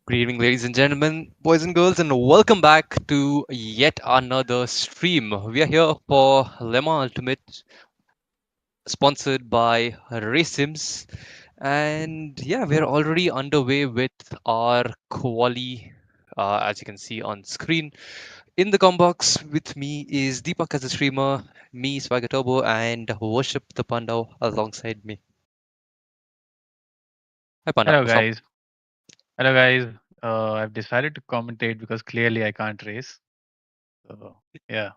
Good evening, ladies and gentlemen, boys and girls, and welcome back to yet another stream. We are here for Lemma Ultimate, sponsored by Racesims, and yeah, we're already underway with our quali, as you can see on screen. In the com box with me is Deepak as a streamer, me Swaggerturbo, and Worship the Panda alongside me. Hi Panda, Hello what's up? guys. Hello guys. I've decided to commentate because clearly I can't race. So yeah,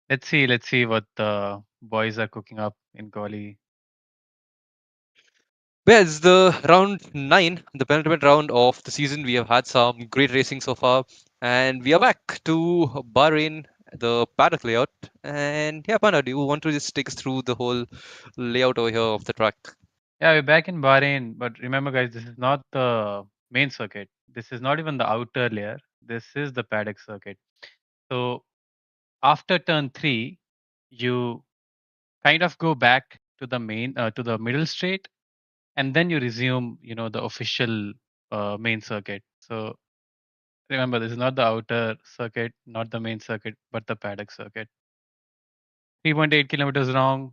let's see what the boys are cooking up in quali. Yeah, it's the round 9, the penultimate round of the season. We have had some great racing so far, and we are back to Bahrain, the paddock layout. And yeah, Panda, do you want to just take us through the whole layout over here of the track? Yeah, we're back in Bahrain, but remember guys, this is not the main circuit. This is not even the outer layer. This is the paddock circuit. So after turn 3, you kind of go back to the to the middle straight, and then you resume, the official main circuit. So remember, this is not the outer circuit, not the main circuit, but the paddock circuit. 3.8 kilometers long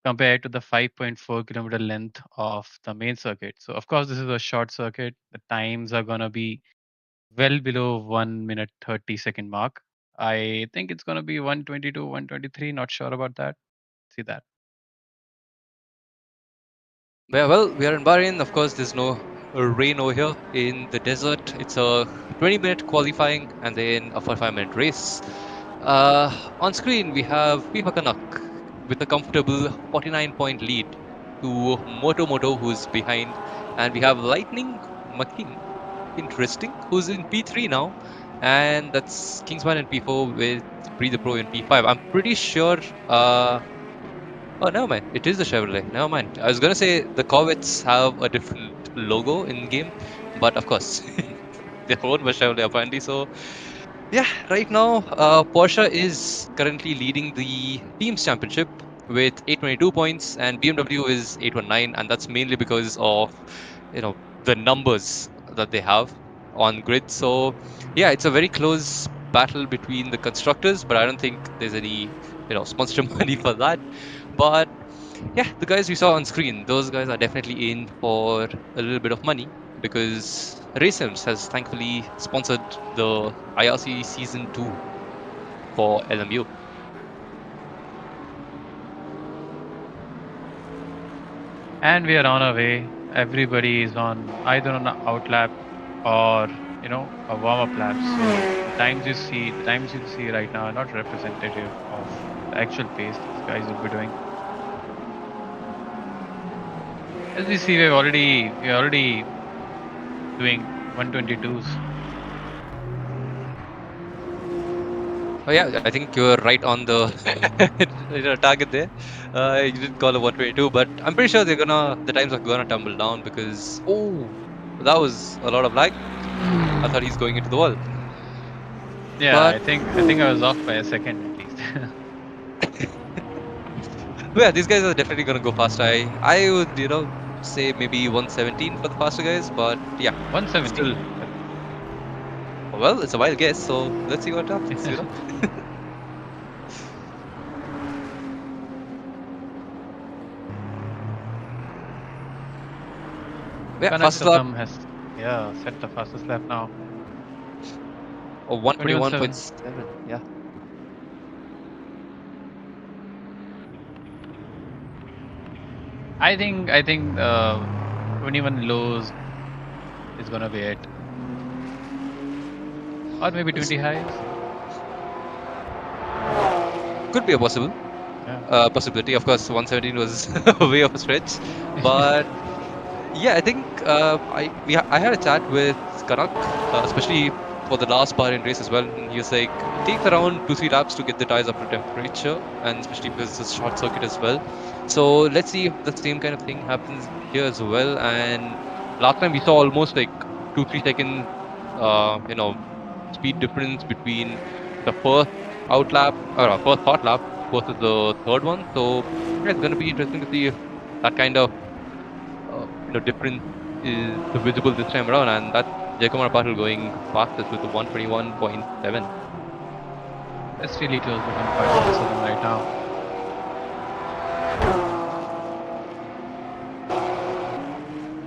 compared to the 5.4 kilometer length of the main circuit. So of course, this is a short circuit. The times are gonna be well below 1 minute 30-second mark. I think it's gonna be 122, 123. Not sure about that. See that. Well, we are in Bahrain. Of course, there's no rain over here in the desert. It's a 20-minute qualifying and then a 45-minute race. On screen, we have FIFA Canuck with a comfortable 49-point lead to Moto, who's behind. And we have Lightning McKean, interesting, who's in P3 now. And that's Kingsman in P4 with Breathe the Pro in P5. I'm pretty sure. Oh, never mind. It is the Chevrolet. Never mind. I was gonna say the Corvettes have a different logo in game, but of course, they're owned by Chevrolet apparently. So yeah, right now, Porsche is currently leading the teams championship with 822 points, and BMW is 819, and that's mainly because of the numbers that they have on grid. So yeah, it's a very close battle between the constructors, but I don't think there's any sponsorship money for that. But yeah, the guys we saw on screen, those guys are definitely in for a little bit of money because Racers has thankfully sponsored the IRC Season 2 for LMU. And we are on our way. Everybody is on either on an outlap or a warm-up lap. So the times you see right now are not representative of the actual pace these guys will be doing. As we see, we're already doing 122s. Oh yeah, I think you're right on the target there. You did call it 122, but I'm pretty sure the times are gonna tumble down because that was a lot of lag. I thought he's going into the wall. Yeah, But I think I was off by a second at least. yeah, these guys are definitely gonna go faster. I would say maybe 117 for the faster guys, but yeah, 170. still. Well, it's a wild guess, so let's see what happens. Yeah, fastest lap. axxelSam has set the fastest lap now. Oh, 21.7. 121.7. Yeah. I think 21 lows is gonna be it, or maybe 20 highs. Could be a Yeah. possibility. Of course, 117 was way of a stretch, but yeah, I think I had a chat with Kanak, especially for the last bar in race as well. And he was like, it takes around 2-3 laps to get the tires up to temperature, and especially because it's a short circuit as well. So let's see if the same kind of thing happens here as well. And last time we saw almost like 2-3 second, speed difference between the first out lap or first hot lap versus the third one. So yeah, it's going to be interesting to see if that kind of difference is visible this time around, and that Jayakumar Patil going fastest with the 121.7. That's really close between Patil and Southern right now.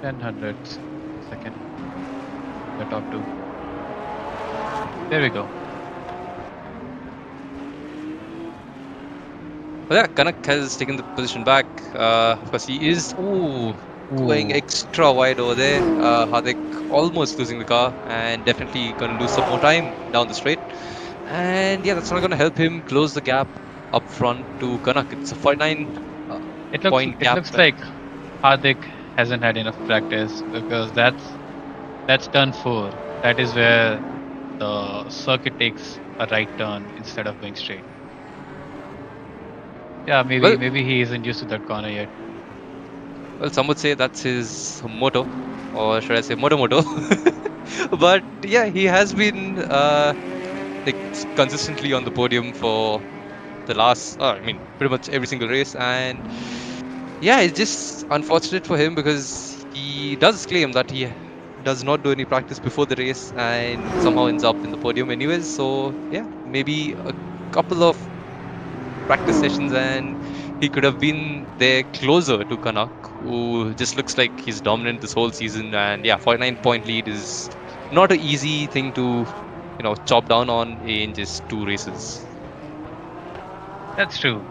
10 hundredths a second. The top two. There we go. But yeah, Kanak has taken the position back. Of course, he is going extra wide over there. Hardik almost losing the car and definitely going to lose some more time down the straight. And yeah, that's not going to help him close the gap up front to Kanak. It's a 49 point gap. It looks like Hardik hasn't had enough practice, because that's turn 4. That is where the circuit takes a right turn instead of going straight. Yeah, maybe he isn't used to that corner yet. Well, some would say that's his motto, or should I say moto. But yeah, he has been consistently on the podium for the last, pretty much every single race. And yeah, it's just unfortunate for him because he does claim that he does not do any practice before the race and somehow ends up in the podium anyways. So yeah, maybe a couple of practice sessions and he could have been there closer to Kanak, who just looks like he's dominant this whole season. And yeah, 49-point lead is not an easy thing to, chop down on in just 2 races. That's true.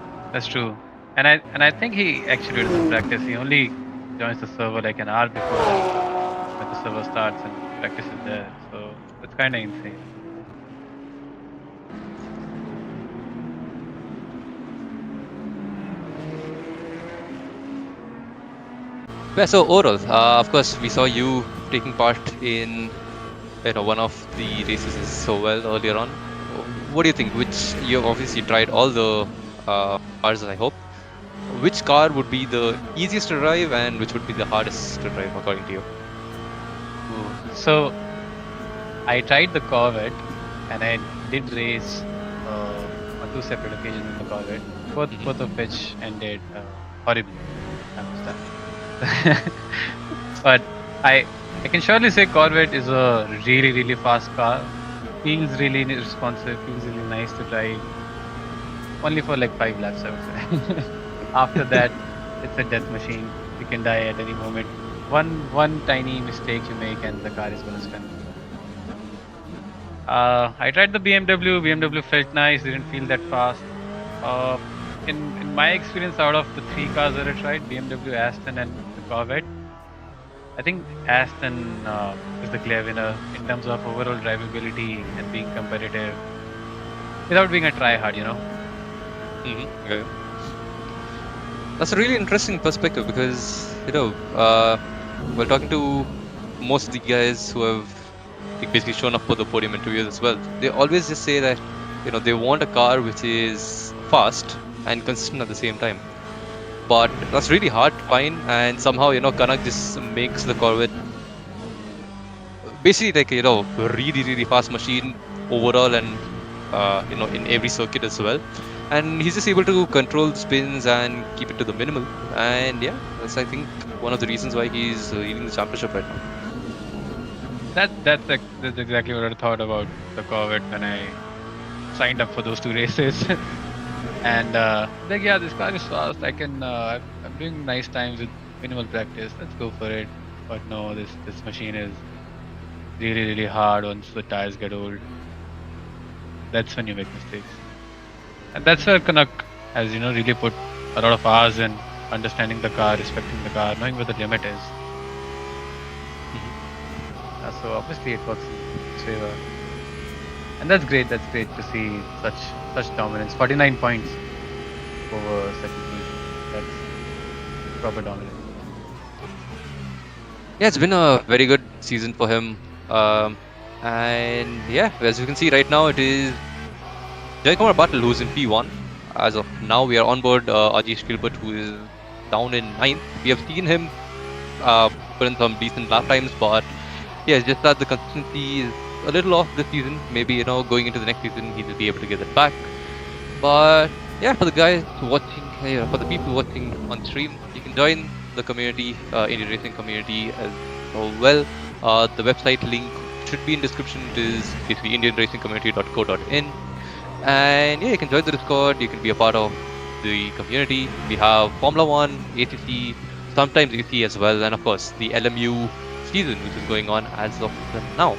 And I think he actually doesn't practice. He only joins the server like an hour before when the server starts and practices there. So it's kind of insane. Yeah, so overall, of course, we saw you taking part in one of the races so well earlier on. What do you think? Which you obviously tried all the cars, I hope. Which car would be the easiest to drive and which would be the hardest to drive according to you? So I tried the Corvette and I did race on 2 separate occasions in the Corvette. Both of which ended horribly. But I can surely say Corvette is a really fast car. Feels really responsive, feels really nice to drive. Only for like 5 laps, I would say. After that, it's a death machine. You can die at any moment. One tiny mistake you make and the car is going to spin. I tried the BMW. BMW felt nice. Didn't feel that fast. In my experience, out of the 3 cars that I tried, BMW, Aston, and the Corvette, I think Aston is the clear winner in terms of overall drivability and being competitive without being a try-hard, Okay. That's a really interesting perspective because, we're talking to most of the guys who have basically shown up for the podium in 2 years as well. They always just say that, they want a car which is fast and consistent at the same time. But that's really hard to find, and somehow, Kanak just makes the Corvette basically like, a really fast machine overall and, in every circuit as well. And he's just able to control the spins and keep it to the minimum. And yeah, that's, I think, one of the reasons why he's leading the championship right now. That's exactly what I thought about the Corvette when I signed up for those 2 races. And yeah, this car is fast. I'm doing nice times with minimal practice. Let's go for it. But no, this machine is really hard once the tires get old. That's when you make mistakes. And that's where Kanak has, really put a lot of hours in understanding the car, respecting the car, knowing where the limit is. So obviously it works in his favor. And that's great to see such dominance. 49 points over second position. That's proper dominance. Yeah, it's been a very good season for him. And yeah, as you can see right now, it is Jayakumar Patil who's in P1. As of now, we are on board Ajish Gilbert, who is down in 9th. We have seen him put in some decent lap times, but yeah, it's just that the consistency is a little off this season. Maybe, going into the next season, he will be able to get it back. But yeah, for the guys watching, for the people watching on stream, you can join the community, Indie Racing community as well. The website link should be in description. It is basically indianracingcommunity.co.in. And yeah, you can join the Discord. You can be a part of the community. We have Formula One, ACC, sometimes EC as well, and of course the LMU season, which is going on as of now.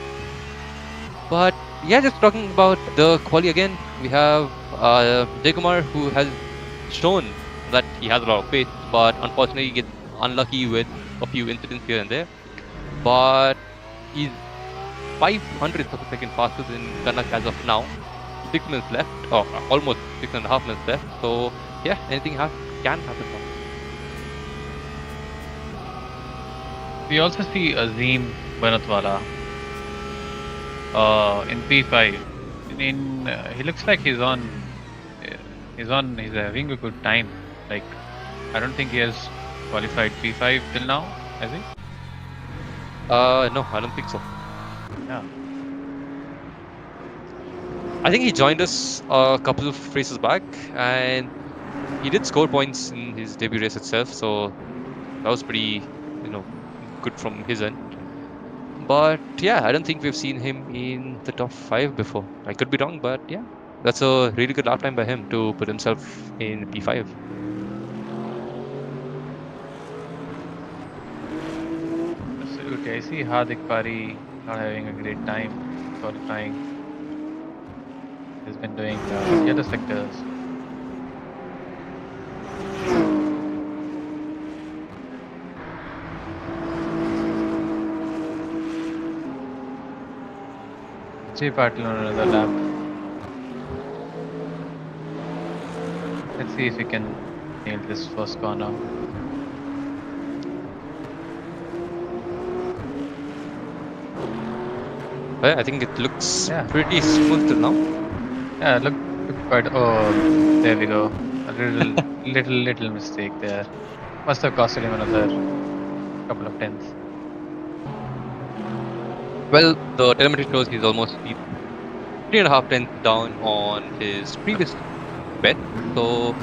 But yeah, just talking about the quali again, we have Jaykumar, who has shown that he has a lot of pace, but unfortunately he gets unlucky with a few incidents here and there. But he's 500th of a second faster than Kanak as of now. 6 minutes left, or almost 6.5 minutes left. So yeah, anything can happen now. We also see Azim Banatwala in P5. He looks like he's having a good time. Like, I don't think he has qualified P5 till now, has he? No, I don't think so. Yeah. I think he joined us a couple of races back, and he did score points in his debut race itself. So that was pretty, good from his end. But yeah, I don't think we've seen him in the top 5 before. I could be wrong, but yeah, that's a really good lap time by him to put himself in P5. Absolutely. I see Hardik Pari not having a great time qualifying. He's been doing the other sectors. Jay Patil on another lap. Let's see if we can nail this first corner. But I think it looks pretty smooth till now. Yeah, look quite. Oh, there we go. A little mistake there. Must have costed him another couple of tenths. Well, the telemetry shows he's almost 3.5 tenths down on his previous bet. So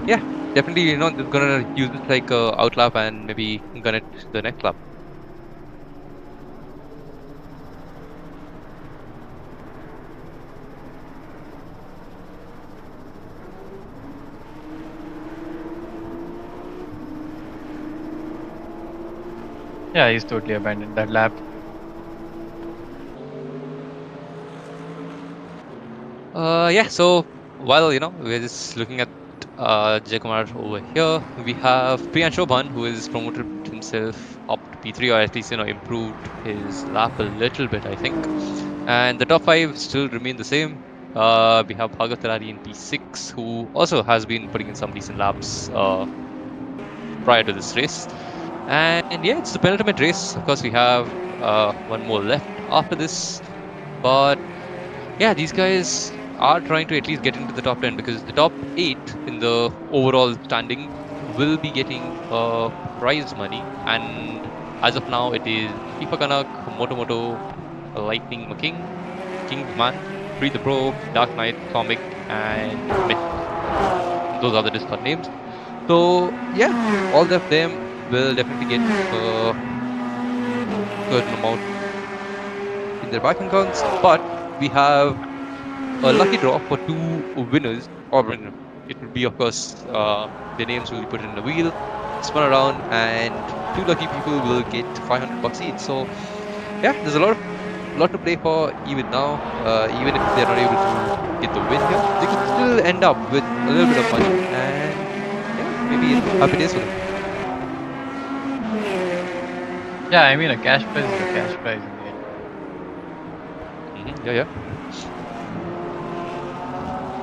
yeah, definitely, just gonna use it like a outlap and maybe gun it the next lap. Yeah, he's totally abandoned that lap. Yeah, so while we're just looking at Jayakumar over here, we have Priyan Shobhan, who is promoted himself up to P3, or at least improved his lap a little bit, I think. And the top 5 still remain the same. We have Bhagat Tarari in P6, who also has been putting in some decent laps prior to this race. And yeah, it's the penultimate race. Of course, we have one more left after this. But yeah, these guys are trying to at least get into the top 10, because the top 8 in the overall standing will be getting prize money. And as of now, it is FIFA Kanak, Motomoto, Lightning McKing, Kingsman, Free the Pro, Dark Knight, Comic, and Mitch. Those are the Discord names. So yeah, all of them will definitely get a certain amount in their bank accounts. But we have a lucky draw for 2 winners, or it will be, of course, their names will be put in the wheel, spun around, and 2 lucky people will get $500 each. So yeah, there's a lot to play for even now. Even if they're not able to get the win here, they could still end up with a little bit of money, and yeah, maybe happy days for them. Yeah, I mean, a cash prize is a cash prize in the end. Yeah.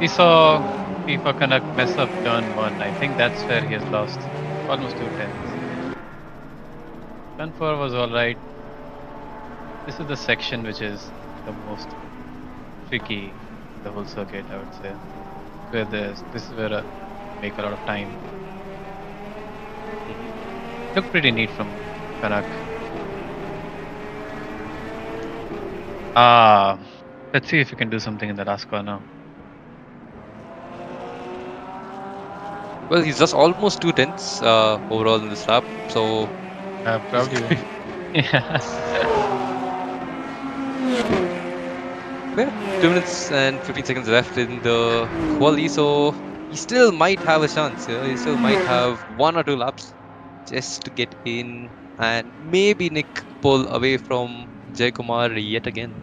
We saw FIFA Kanak mess up turn 1. I think that's where he has lost almost 2 tenths. Turn 4 was alright. This is the section which is the most tricky in the whole circuit, I would say. Where this is where I make a lot of time. Looked pretty neat from Kanak. Let's see if we can do something in the last corner. Well, he's just almost 2 tenths overall in this lap, so Probably. Yeah. Yeah, 2 minutes and 15 seconds left in the quali, so he still might have a chance. He still might have 1 or 2 laps just to get in and maybe nick pull away from Jaykumar yet again.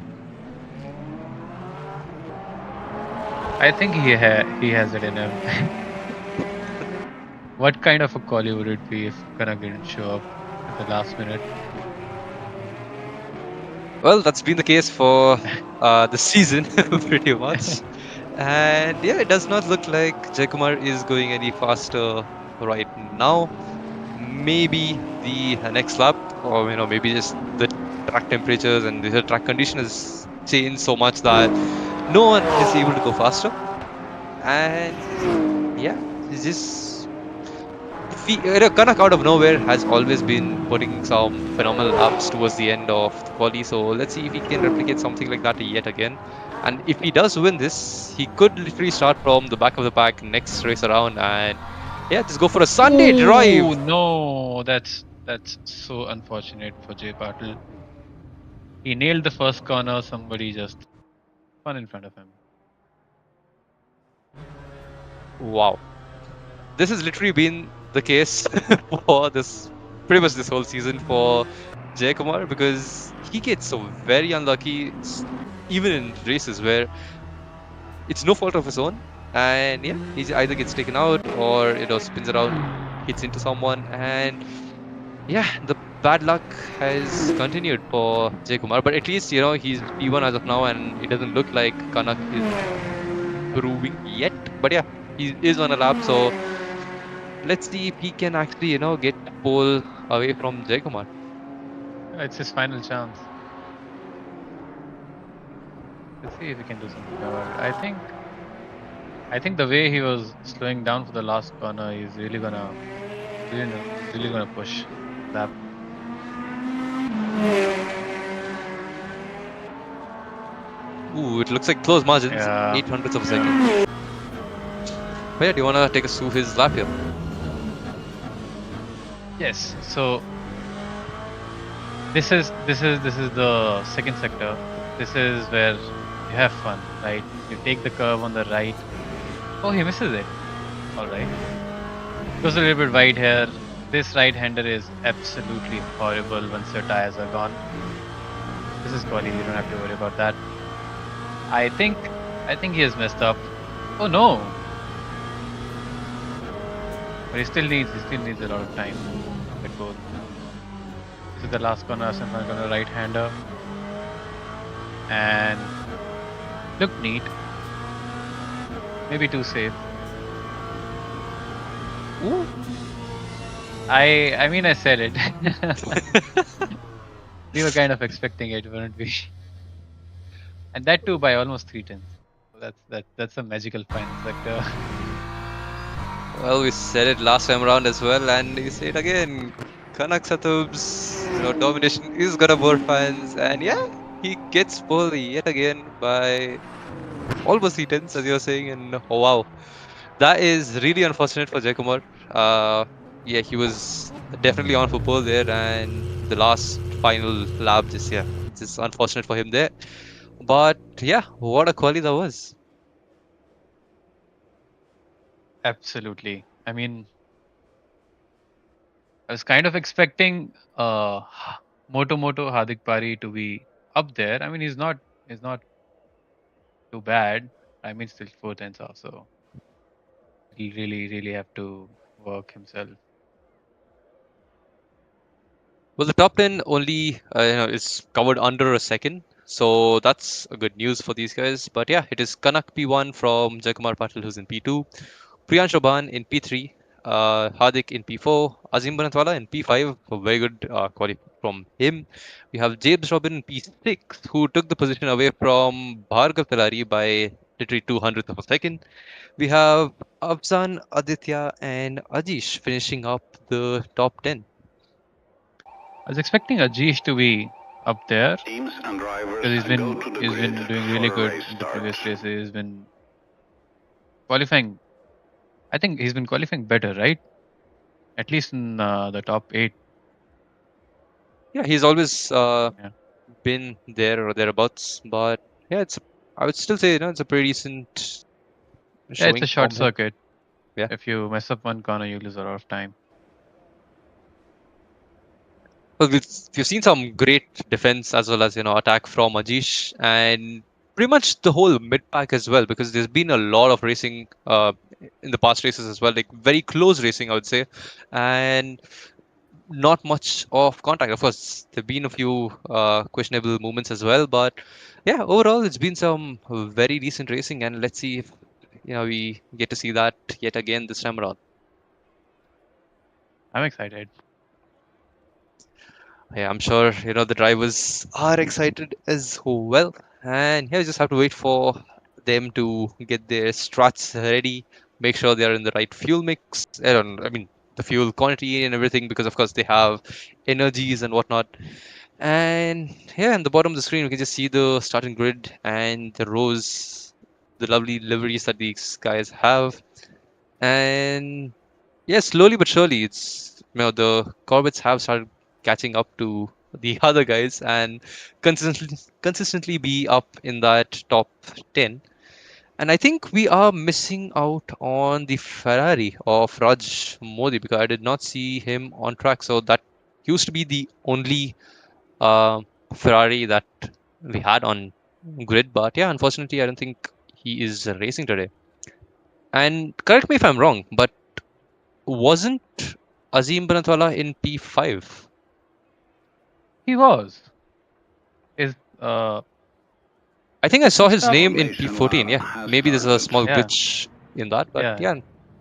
I think he has it in him. What kind of a quali would it be if Kanak didn't show up at the last minute? Well, that's been the case for the season pretty much. And yeah, it does not look like Jaykumar is going any faster right now. Maybe the next lap, or maybe just the track temperatures and the track condition has changed so much that no one is able to go faster. And yeah, it's just Kanak out of nowhere has always been putting some phenomenal laps towards the end of the quali. So let's see if he can replicate something like that yet again. And if he does win this, he could literally start from the back of the pack next race around and yeah, just go for a Sunday Oh drive. no, that's so unfortunate for Jay Patil. He nailed the first corner. Somebody just spun in front of him. Wow. This has literally been the case for this pretty much this whole season for Jay Kumar because he gets so very unlucky even in races where it's no fault of his own, and yeah, he either gets taken out or spins around, hits into someone, and yeah, the bad luck has continued for Jay Kumar. But at least he's P1 as of now, and it doesn't look like Kanak is improving yet. But yeah, he is on a lap, so let's see if he can actually get pole away from Jay Kumar. It's his final chance. Let's see if he can do something about it. I think the way he was slowing down for the last corner, he's really gonna push that. Ooh, it looks like close margins, Yeah. 800ths of a second. But yeah, do you want to take us through his lap here? Yes. So this is the second sector. This is where you have fun, right? You take the curve on the right. Oh, he misses it. All right. Goes a little bit wide here. This right-hander is absolutely horrible once your tires are gone. This is quali. You don't have to worry about that. I think he has messed up. Oh no! But he still needs a lot of time. Let go. This is the last corner. So I'm gonna right-hander. And look neat. Maybe too safe. Ooh. I mean I said it. We were kind of expecting it, weren't we? And that too by almost 3 tenths. So that's a magical final sector. Well, we said it last time around as well, and we say it again. Kanak Satub's domination is gonna bore fans, and yeah, he gets pulled yet again by almost 3 tenths, as you're saying, and oh wow, that is really unfortunate for Jaykumar. Yeah, he was definitely on for pole there, and the last final lap, just unfortunate for him there. But yeah, what a quali that was. Absolutely. I mean, I was kind of expecting Moto Hardik Pari to be up there. I mean, he's not too bad. I mean, still 4 tenths off, so he really have to work himself. Well, the top 10 only is covered under a second, so that's a good news for these guys. But yeah, it is Kanak P1 from Jaykumar Patil, who's in P2, Priyansh Chauhan in P3, Hardik in P4, Azim Banatwala in P5, a very good quality from him. We have James Robin in P6, who took the position away from Bhargav Talari by literally 200th of a second. We have Afzan, Aditya, and Ajish finishing up the top 10. I was expecting Ajish to be up there Teams and drivers because go to the he's grid been doing for really a good race in the start. previous races. He's been qualifying. I think he's been qualifying better, right? At least in the top 8. Yeah, he's always Yeah. been there or thereabouts. But yeah, it's a I would still say it's a pretty decent Yeah, it's showing a short from him. circuit. Yeah. If you mess up one corner, you lose a lot of time. Well, we've seen some great defense as well as attack from Ajish and pretty much the whole mid pack as well, because there's been a lot of racing in the past races as well, like very close racing, I would say, and not much of contact. Of course, there've been a few questionable moments as well, but yeah, overall it's been some very decent racing, and let's see if we get to see that yet again this time around. I'm excited. Yeah, I'm sure the drivers are excited as well, and yeah, we just have to wait for them to get their struts ready, make sure they are in the right fuel mix. I mean, the fuel quantity and everything, because of course they have energies and whatnot. And yeah, in the bottom of the screen, we can just see the starting grid and the rows, the lovely liveries that these guys have. And yeah, slowly but surely, it's the Corvettes have started catching up to the other guys and consistently be up in that top 10. And I think we are missing out on the Ferrari of Raj Modi, because I did not see him on track. So that used to be the only uh, Ferrari that we had on grid. But yeah, unfortunately, I don't think he is racing today. And correct me if I'm wrong, but wasn't Azim Banatwala in P5? He was. Is uh I think I saw he his stopped? name in P14. Yeah, maybe there's a small Yeah, glitch in that, but yeah. yeah,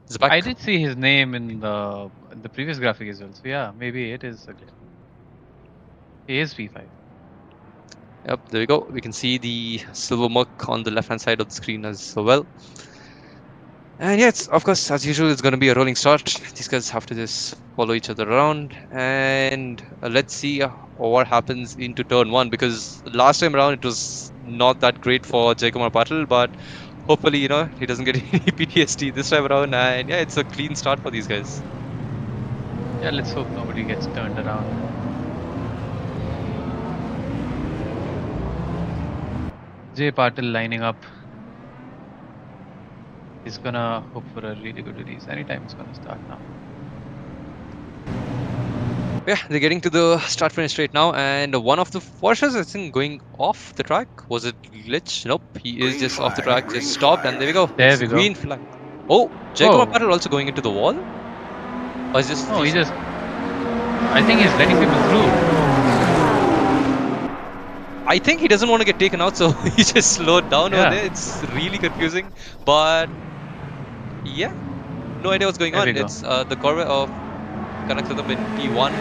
it's back. I did see his name in the previous graphic as well. So yeah, maybe it is a glitch. He is P5. Yep, there we go. We can see the silver mark on the left hand side of the screen as well. And yeah, it's, of course, as usual, it's going to be a rolling start. These guys have to just follow each other around. And let's see what happens into turn one, because last time around it was not that great for Jaikumar Patil, but hopefully, he doesn't get any PTSD this time around. And yeah, it's a clean start for these guys. Yeah, let's hope nobody gets turned around. Jay Patil lining up. He's gonna hope for a really good release. Anytime it's gonna start now. Yeah, they're getting to the start finish straight now, and one of the Porsches, I think, going off the track. Was it glitch? Nope, he is just off the track, just stopped, and there we go. There It's we go. green flag. Oh, Jaikumar Whoa. Patil also going into the wall? Or is this No, he just. I think he's letting people through. I think he doesn't want to get taken out, so he just slowed down over Yeah. there. It's really confusing, but yeah, no idea what's going There on. we go. It's the Corvette of Kanaksudam in P1.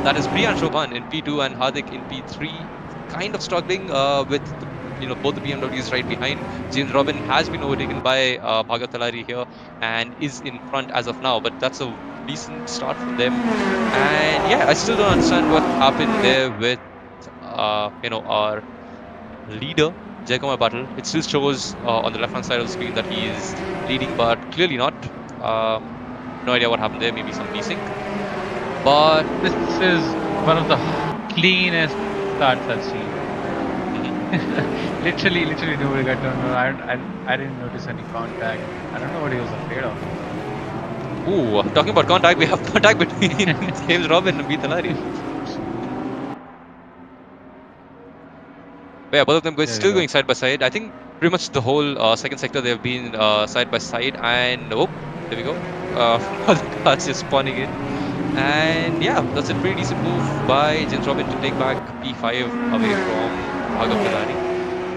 That is Priyan Shobhan in P2 and Hardik in P3. Kind of struggling with both the BMWs right behind. James Robin has been overtaken by Bhagat Talari here and is in front as of now, but that's a decent start from them. And yeah, I still don't understand what happened there with our leader, Jaikumar Patil. It still shows on the left-hand side of the screen that he is leading, but clearly not. No idea what happened there. Maybe some desync. But This is one of the cleanest starts I've seen. literally nobody got turned around. I didn't notice any contact. I don't know what he was afraid of. ooh, talking about contact, we have contact between James Robin and B. Talari. But yeah, both of them still going side by side. I think pretty much the whole second sector they've been side by side, and oh, there we go. The car's just spawning in, and yeah, that's a pretty decent move by James Robin to take back P5 away from Bhagav Talari.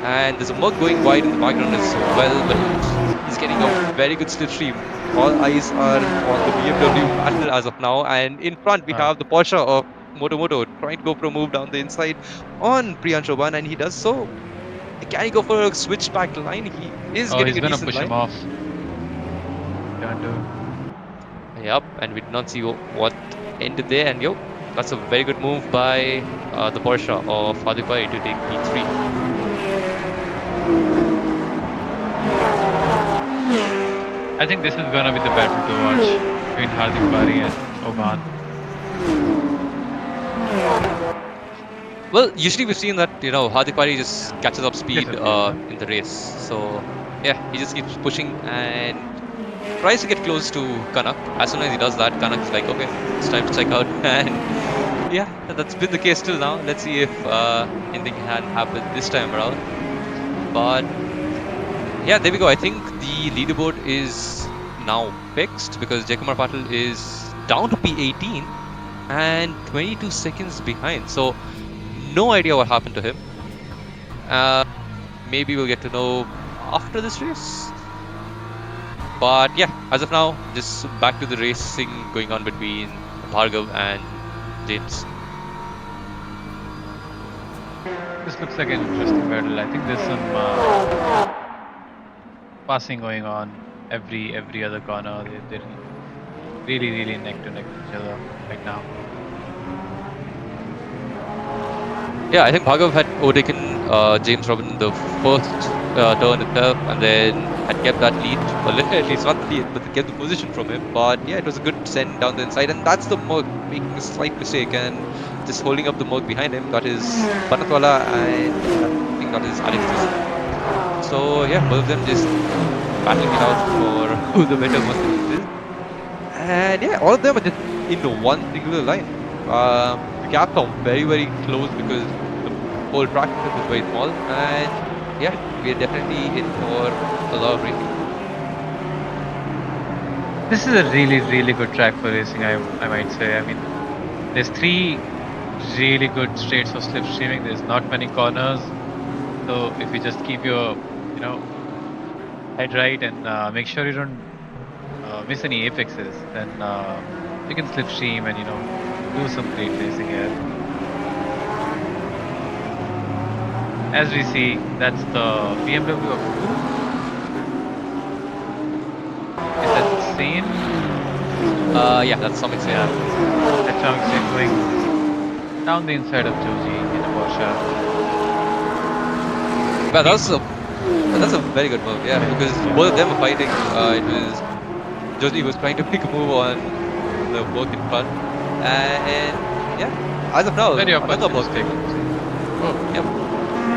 And there's a mug going wide in the background as well, but he's getting a very good slipstream. All eyes are on the BMW battle as of now, and in front we have the Porsche of Moto trying to go for a move down the inside on Priyan Shobhan, and he does so. Can he go for a switchback line? He is getting he's a gonna decent push line. him off. Turn two. Yep, and we did not see what ended there, and that's a very good move by the Porsche of Hardik Bhai to take P3. I think this is gonna be the battle to watch between Hardik Bari and Oman. Well, usually we've seen that, Hardik Pandya just catches up speed Disappears. in the race. So, yeah, he just keeps pushing and tries to get close to Kanak. As soon as he does that, Kanak is like, okay, it's time to check out. And yeah, that's been the case till now. Let's see if anything can happen this time around. But yeah, there we go. I think the leaderboard is now fixed because Jaikumar Patil is down to P18 and 22 seconds behind. So no idea what happened to him. Maybe we'll get to know after this race. But yeah, as of now, just back to the racing going on between Bhargav and James. This looks like an interesting battle. I think there's some passing going on every other corner. They're really neck to neck with each other right now. Yeah, I think Bhargav had overtaken James Robin in the first turn itself, and then had kept that lead, at least not the lead, but kept the position from him. But yeah, it was a good send down the inside, and that's the Merc making a slight mistake and just holding up the Merc behind him. That is Banatwala, and I think that is Alex Dixon. So yeah, both of them just battling it out for who the better Merc is. And yeah, all of them are just in one singular line. The gaps are very close because the whole track is very small, and yeah, we are definitely in for a lot of racing. This is a really good track for racing, I might say. I mean, there's 3 really good straights for slipstreaming. There's not many corners, so if you just keep your head right and make sure you don't miss any apexes, then you can slipstream and do some great racing here. As we see, that's the BMW of who? Is that Sane? Yeah, that's something same. Yeah, that's Sane going down the inside of Joji in a Porsche. But that's a very good move, yeah, because both of them are fighting. It was Joji was trying to pick a move on the Merc in front, and yeah, as of now, Very another Merc. opportunistic. Yep.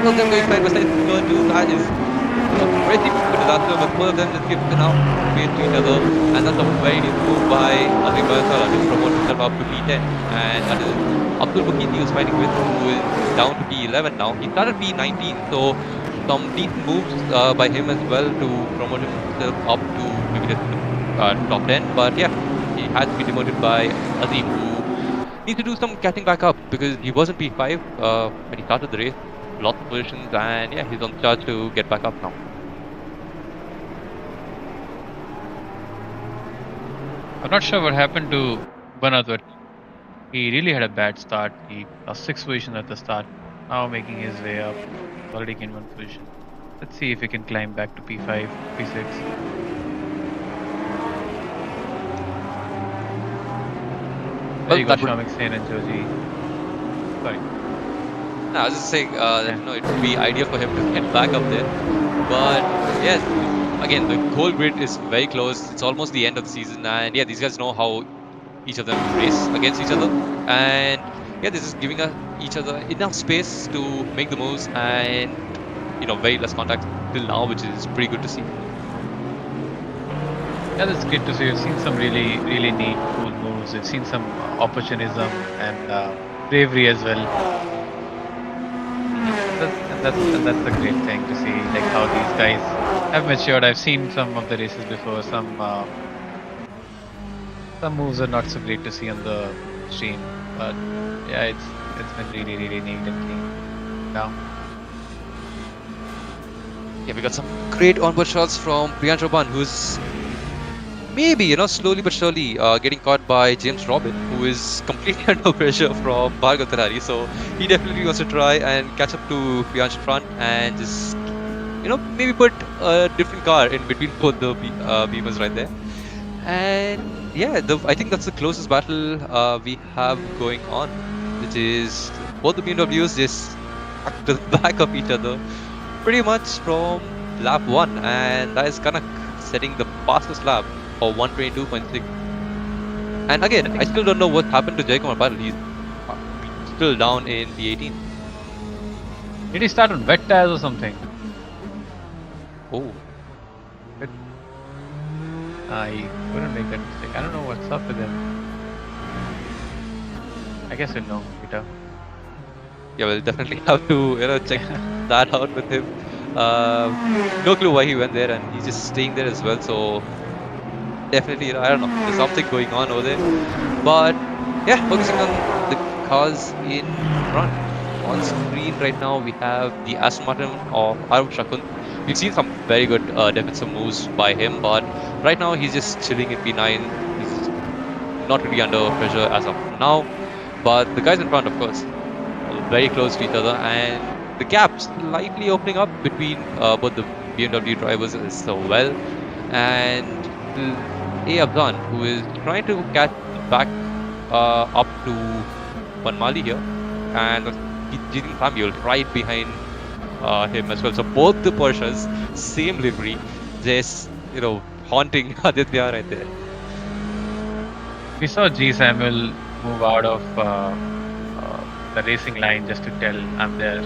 Both of them going side by side. Going to that is very difficult to that, but both of them just give out space to each other, and that's a very good move by Azim Bansala to promote himself up to P10, and that is Abdul Bakiti he was fighting with, who is down to P11 now. He started P19, so some decent moves by him as well to promote himself up to maybe the top 10. But yeah, he has to be demoted by Azim, who needs to do some catching back up because he wasn't P5 when he started the race. Lots of positions, and yeah, he's on charge to get back up now. I'm not sure what happened to Banat, but he really had a bad start. He lost 6 positions at the start. Now making his way up, already gained 1 position. Let's see if he can climb back to P5, P6. There you go, Shamik Sen and Joji. Sorry. No, I was just saying that it would be ideal for him to get back up there. But yes, again, the goal grid is very close. It's almost the end of the season, and yeah, these guys know how each of them race against each other, and yeah, this is giving each other enough space to make the moves, and very less contact till now, which is pretty good to see. Yeah, that's great to see. We've seen some really neat, cool moves. We've seen some opportunism and bravery as well. That's the great thing to see, like how these guys have matured. I've seen some of the races before. Some moves are not so great to see on the stream, but yeah, it's been really neat and clean now. Yeah, we got some great onboard shots from Priyansh Roban, who's maybe, slowly but surely getting caught by James Robin, who is completely under pressure from Bhargav Tarari. So he definitely wants to try and catch up to Priyansh in front and just, maybe put a different car in between both the beamers right there. And yeah, I think that's the closest battle we have going on, which is both the BMWs just stuck to the back of each other pretty much from lap 1, and that is Kanak setting the fastest lap for 122.6. And again, I still don't know what happened to Jaikumar Patil. He's still down in P18. Did he start on wet tires or something? Oh, He couldn't make that mistake. I don't know what's up with him. I guess we'll know later. yeah, we'll definitely have to check that out with him. No clue why he went there, and he's just staying there as well. So definitely, I don't know. There's something going on over there. But yeah, focusing on the cars in front. On screen right now, we have the Aston Martin of Arv Shakun. We've seen some very good defensive moves by him, but right now he's just chilling in P9. He's not really under pressure as of now. But the guys in front, of course, are very close to each other, and the gap slightly opening up between both the BMW drivers as well. And A. Abdan, who is trying to catch back up to Banmali here, and Jeetin Samuel right behind him as well. So both the Porsches, same livery, just haunting Aditya right there. We saw G. Samuel move out of the racing line just to tell I'm there.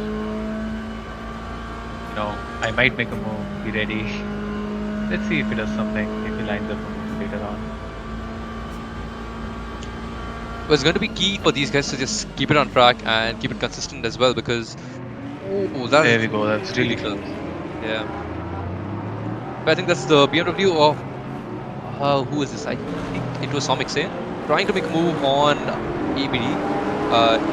I might make a move. Be ready. Let's see if he does something. If he lines up a move later on. Well, it's going to be key for these guys to just keep it on track and keep it consistent as well, because there we go. That's really close. Yeah. But I think that's the BMW of who is this? I think it was Somik Sen trying to make a move on ABD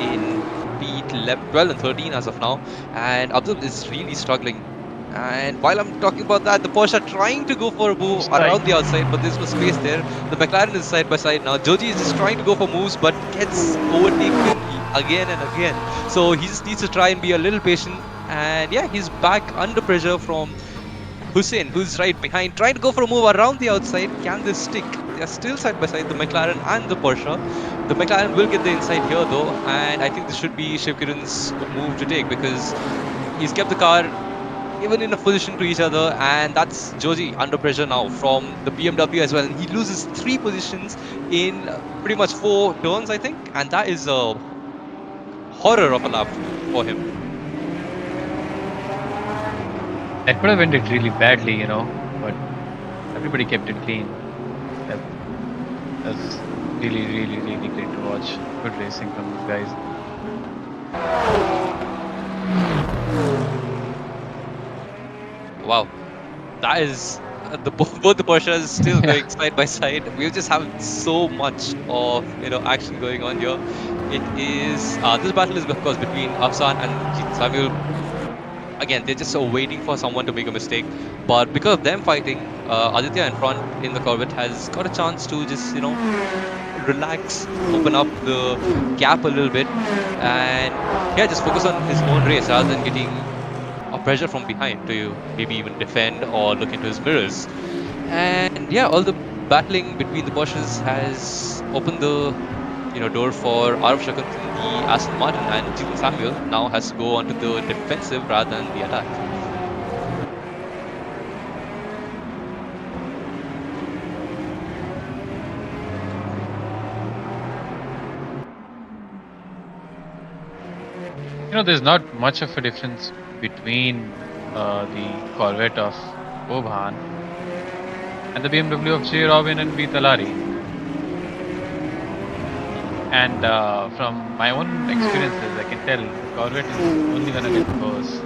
in P12 and 13 as of now, and Abdul is really struggling. And while I'm talking about that, the Porsche are trying to go for a move around the outside, but there's no space there. The McLaren is side by side now. Joji is just trying to go for moves, but gets overtaken again and again. So he just needs to try and be a little patient. And yeah, he's back under pressure from Hussein, who's right behind, trying to go for a move around the outside. Can this stick? They are still side by side, the McLaren and the Porsche. The McLaren will get the inside here though, and I think this should be Shivkiran's move to take, because he's kept the car even in a position to each other, and that's Joji under pressure now from the BMW as well. And he loses 3 positions in pretty much 4 turns, I think, and that is a horror of a lap for him. That could have ended really badly, but everybody kept it clean. That's really, really, really great to watch. Good racing from these guys. Wow, that is both the Porsches still going side by side. We just have so much of action going on here. It is this battle is of course between Afsan and Jeetin Samuel. Again, they're just waiting for someone to make a mistake, but because of them fighting, Aditya in front in the Corvette has got a chance to just relax, open up the gap a little bit, and yeah, just focus on his own race rather than getting pressure from behind to maybe even defend or look into his mirrors. And yeah, all the battling between the Porsches has opened the door for Arv Shakun in the Aston Martin, and Jeetin Samuel now has to go onto the defensive rather than the attack. There's not much of a difference between the Corvette of Bobhan and the BMW of J. Robin and B. Talari. And from my own experiences, I can tell the Corvette is only going to get worse.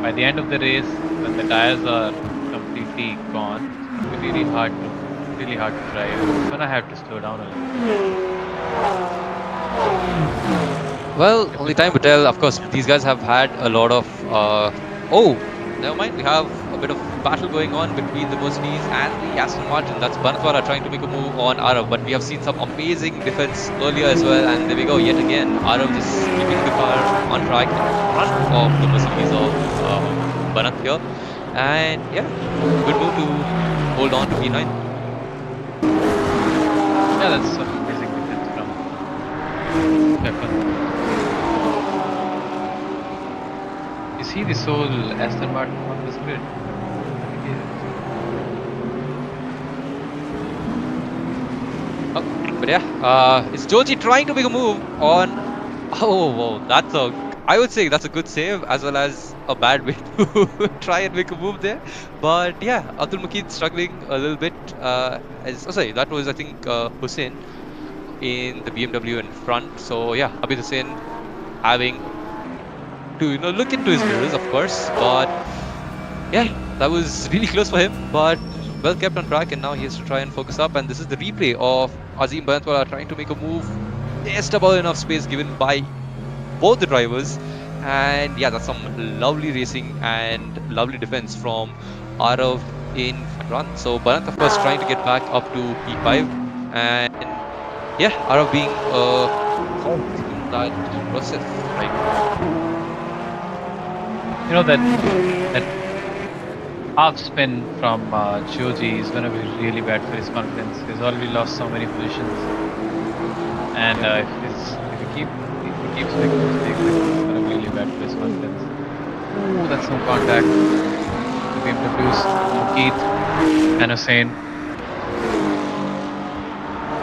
By the end of the race, when the tires are completely gone, it's going to be really hard to drive. You're going to have to slow down a little. Well, only time will tell. Of course, these guys have had a lot of... oh, never mind. We have a bit of battle going on between the Mercedes and the Aston Martin. That's Banatwala trying to make a move on Arab, but we have seen some amazing defense earlier as well. And there we go, yet again. Arab just keeping the car on track in front of the Mercedes of Banat here. And yeah, good move to hold on to P9. Yeah, that's some amazing defense from Pepper. Is he the sole Aston Martin on this grid? Oh, but yeah, it's Joji trying to make a move on... Oh, wow, that's a I would say that's a good save as well as a bad way to try and make a move there. But yeah, Abdul Makid struggling a little bit. Sorry, that was I think Hussein in the BMW in front. So yeah, Abid Hussein having to look into his mirrors, of course. But yeah, that was really close for him. But well kept on track, and now he has to try and focus up. And this is the replay of Azim Bayantwala trying to make a move. Just about enough space given by both the drivers, and yeah, that's some lovely racing and lovely defense from Arav in run. So Bharat, of course, trying to get back up to P5, and yeah, Arav being in that process right now. That half spin from Joji is going to be really bad for his confidence. He's already lost so many positions, and if he keeps making mistakes, it's going to be really bad for his confidence. Ooh, that's no contact. The BMWs, Keith and Hussein.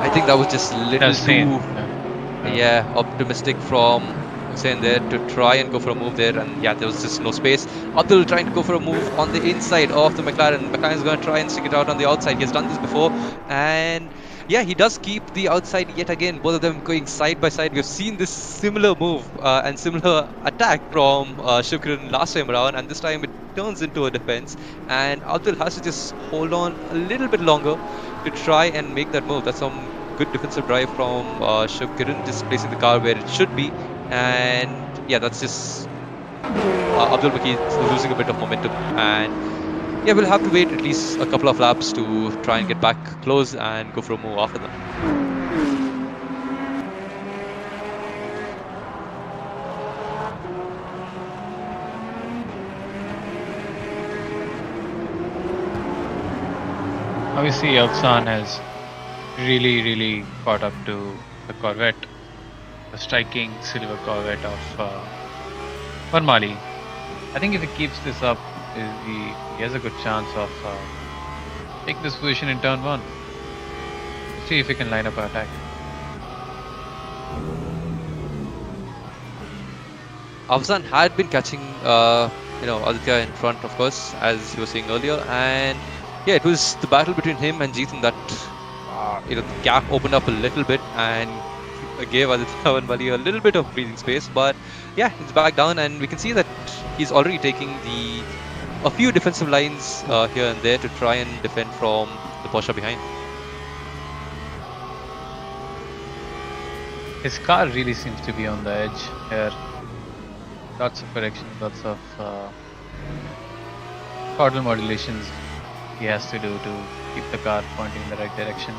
I think that was just a little too optimistic from Hussein there to try and go for a move there, and yeah, there was just no space. Abdul trying to go for a move on the inside of the McLaren. McLaren is going to try and stick it out on the outside. He has done this before, and yeah, he does keep the outside yet again. Both of them going side by side. We've seen this similar move and similar attack from Shukran last time around, and this time it turns into a defense, and Abdul has to just hold on a little bit longer to try and make that move. That's some good defensive drive from Shukran, just placing the car where it should be. And yeah, that's just Abdul Makid losing a bit of momentum, and yeah, we'll have to wait at least a couple of laps to try and get back close and go for a move after that. Obviously, Afsan has really caught up to the Corvette. The striking silver Corvette of Mali. I think if he keeps this up, he has a good chance of taking this position in turn 1. See if he can line up an attack. Afzan had been catching Aditya in front, of course, as he was saying earlier, and yeah, it was the battle between him and Jeetan that the gap opened up a little bit and gave Aditya and Bali a little bit of breathing space. But yeah, it's back down, and we can see that he's already taking a few defensive lines here and there to try and defend from the Porsche behind. His car really seems to be on the edge here. Lots of corrections, lots of throttle modulations he has to do to keep the car pointing in the right direction.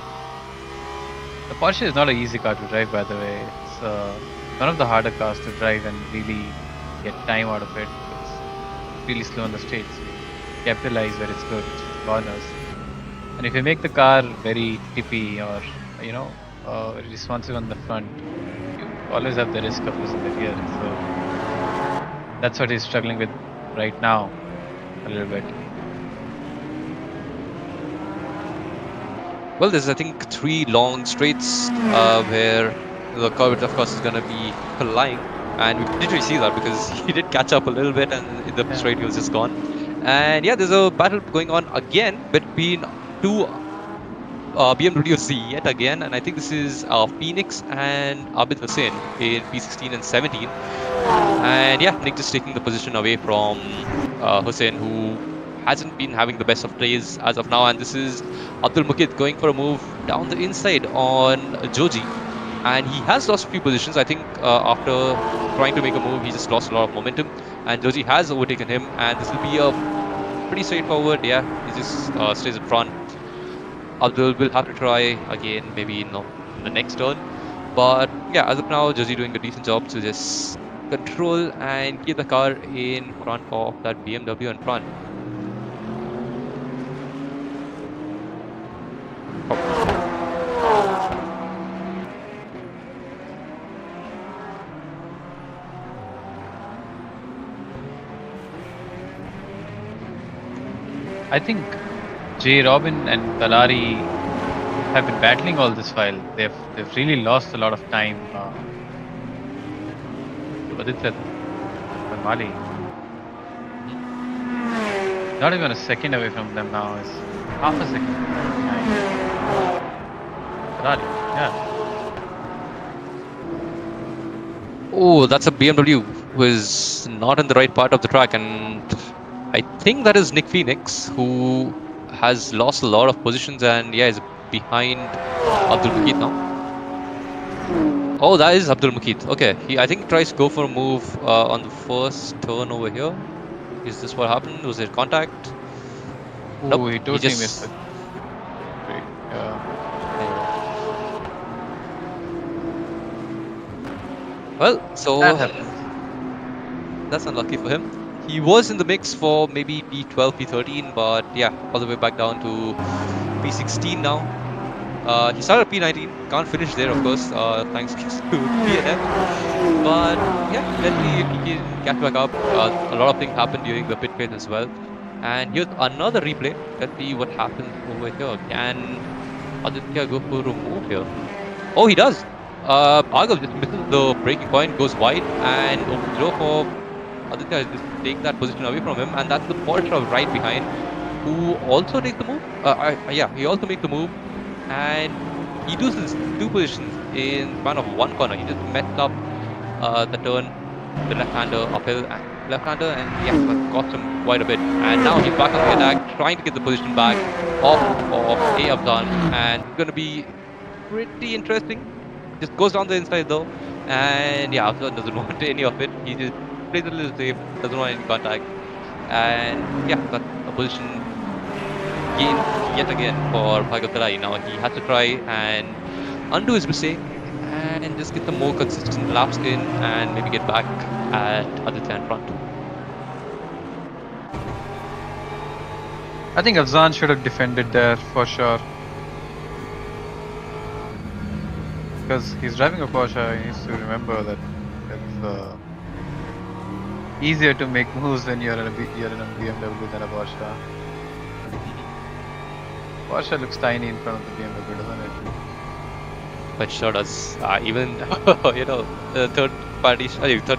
The Porsche is not an easy car to drive, by the way. It's one of the harder cars to drive and really get time out of it. It's really slow on the straights. Capitalize where it's good, which is the corners. And if you make the car very tippy or responsive on the front, you always have the risk of losing the gear. So that's what he's struggling with right now, a little bit. Well, there's I think 3 long straights where the Corvette, of course, is going to be flying, and we didn't really see that because he did catch up a little bit, and in the straight he was just gone. And yeah, there's a battle going on again between 2 BMWs yet again, and I think this is Phoenix and Abid Hussein in P16 and 17. And yeah, Nick just taking the position away from Hussein, who hasn't been having the best of days as of now, and this is Abdul Makid going for a move down the inside on Joji, and he has lost a few positions. I think after trying to make a move, he just lost a lot of momentum, and Joji has overtaken him, and this will be a pretty straightforward, he just stays in front. Abdul will have to try again, maybe in the next turn, but yeah, as of now, Joji doing a decent job to just control and keep the car in front of that BMW in front. I think J. Robin and Talari have been battling all this while. They've really lost a lot of time. Aditya Mali. Not even a second away from them now. It's half a second behind. Ferrari, yeah. Oh, that's a BMW who is not in the right part of the track, and I think that is Nick Phoenix, who has lost a lot of positions and yeah, is behind Abdul Makit now. Oh, that is Abdul Makit. Okay, I think he tries to go for a move on the first turn over here. Is this what happened? Was there contact? Oh, Nope. he totally just missed it. Great. Yeah. Well, so That happens. that's unlucky for him. He was in the mix for maybe P12, P13, but yeah, all the way back down to P16 now. He started at P19, can't finish there, of course, thanks to DNF. But yeah, eventually if he can catch back up, a lot of things happened during the pit phase as well. And here's another replay. Let's see what happens over here. Can Aditya go for a move here? Oh, he does. Bhargav just misses the breaking point, goes wide, and opens the door for Aditya just take that position away from him, and that's the Porsche right behind, who also takes the move. Yeah, he also makes the move, and he loses 2 positions in span of 1 corner. He just messed up the turn, the left-hander uphill, left-hander, and yeah, that cost him quite a bit. And now he's back on the attack, trying to get the position back off of Afzan, and it's going to be pretty interesting. Just goes down the inside though, and yeah, Afzan doesn't want any of it. He just plays a little safe, doesn't want any contact, and yeah, that's a position gained yet again for Bhargav. Now he has to try and undo his mistake and just get some more consistent laps in and maybe get back at Aditya in front. I think Afzan should have defended there for sure. Because he's driving a Porsche, he needs to remember that it's easier to make moves when you're in a BMW than a Porsche. Porsche looks tiny in front of the BMW, doesn't it? But sure does. Even you know, the third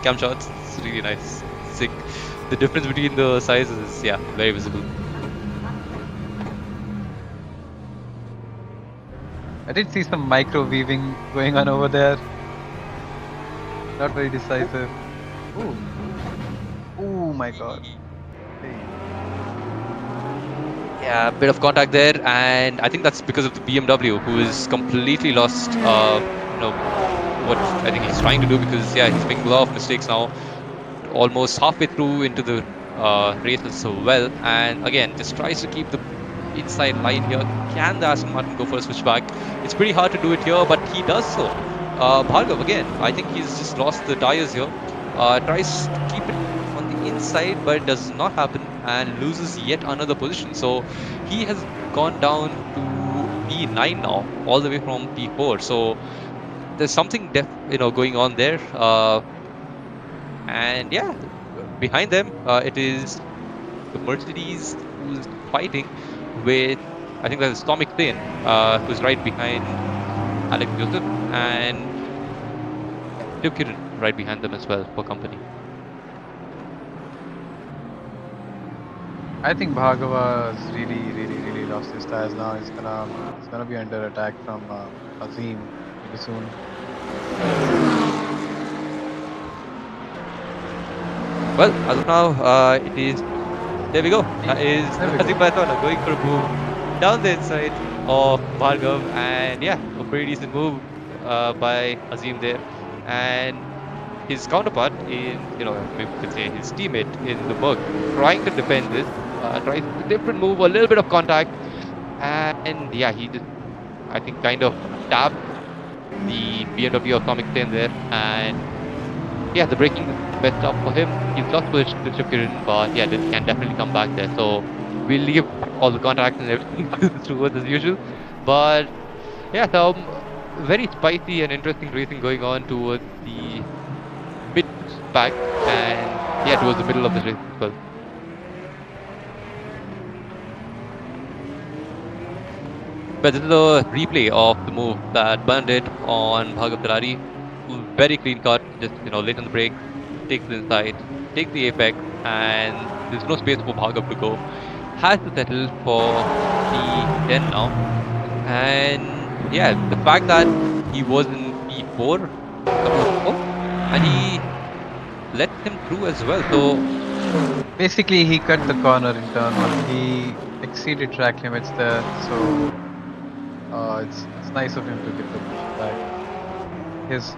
cam shots, it's really nice. Sick. The difference between the sizes is yeah, very visible. I did see some micro weaving going on over there. Not very decisive. Ooh. Oh my god. Hey. Yeah, a bit of contact there, and I think that's because of the BMW, who is completely lost. You know what I think he's trying to do, because yeah, he's making a lot of mistakes now. Almost halfway through into the race as well, and again just tries to keep the inside line here. Can the Aston Martin go for a switchback? It's pretty hard to do it here, but he does so. Bhargav again, I think he's just lost the tires here. Tries to keep it on the inside, but it does not happen, and loses yet another position. So he has gone down to P9 now, all the way from P4. So there's something going on there. And yeah, behind them it is the Mercedes who's fighting with, I think that's Tomic Thin, who's right behind Alex Joseph, and Tim Kiran right behind them as well for company. I think Bhargava has really lost his tires now. He's gonna be under attack from Azim pretty soon. Well, as of now, it is. There we go. That is Azim Baitona going for a move down the inside of Bhargav, and yeah, a pretty decent move by Azim there. And his counterpart in, maybe we could say his teammate in the Merc, trying to defend this, tries a different move, a little bit of contact, and yeah, he just, I think, kind of tapped the BMW of Comic 10 there, and yeah, the braking messed up for him. He's lost position to Kiran, but yeah, this can definitely come back there. So we'll leave all the contacts and everything towards as usual. But yeah, some very spicy and interesting racing going on towards the mid back and yeah, towards the middle of the race as well. But this is a replay of the move that Ban did on Bhargav Ferrari. Very clean cut, just late on the brake, takes it inside, take the apex, and there's no space for Bhargav to go. Has to settle for P10 now. And yeah, the fact that he was in P4 a couple of before, and he let him through as well. So Basically, he cut the corner in turn one. He exceeded track limits there, so it's nice of him to get the push back.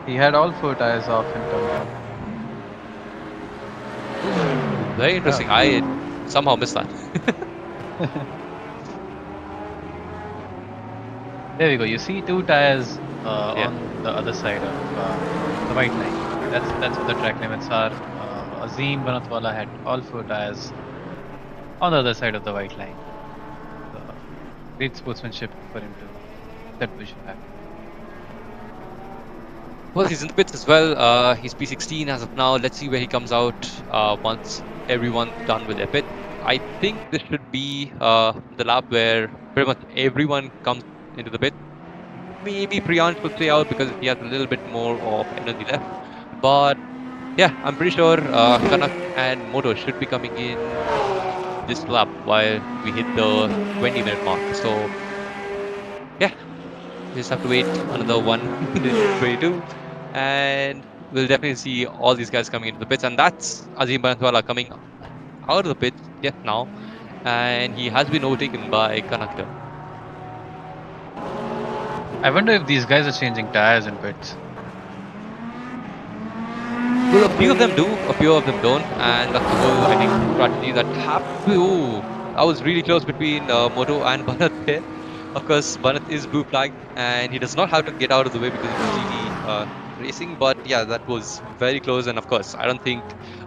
He had all four tires off in turn one. very interesting. I somehow missed that. There we go. You see two tires Yeah. on the other side of the white line. That's what the track limits are. Azim Banatwala had all four tires on the other side of the white line. Great sportsmanship for him to set position back. Well, he's in the pits as well. He's P16 as of now. Let's see where he comes out once everyone's done with their pit. I think this should be the lap where pretty much everyone comes into the pit. Maybe Priyansh will stay out because he has a little bit more of energy left. But yeah, I'm pretty sure Kanak and Moto should be coming in this lap while we hit the 20-minute mark. So yeah, we just have to wait another 1:22, and we'll definitely see all these guys coming into the pits. And that's Azim Banatwala coming out of the pits just now, and he has been overtaken by Kanak here. I wonder if these guys are changing tires in pits. Well, a few of them do, a few of them don't, and that's the whole, I think, strategy that happened. Ooh, that was really close between Moto and Banat there. Of course, Banat is blue flagged, and he does not have to get out of the way because it's GT racing. But yeah, that was very close, and of course, I don't think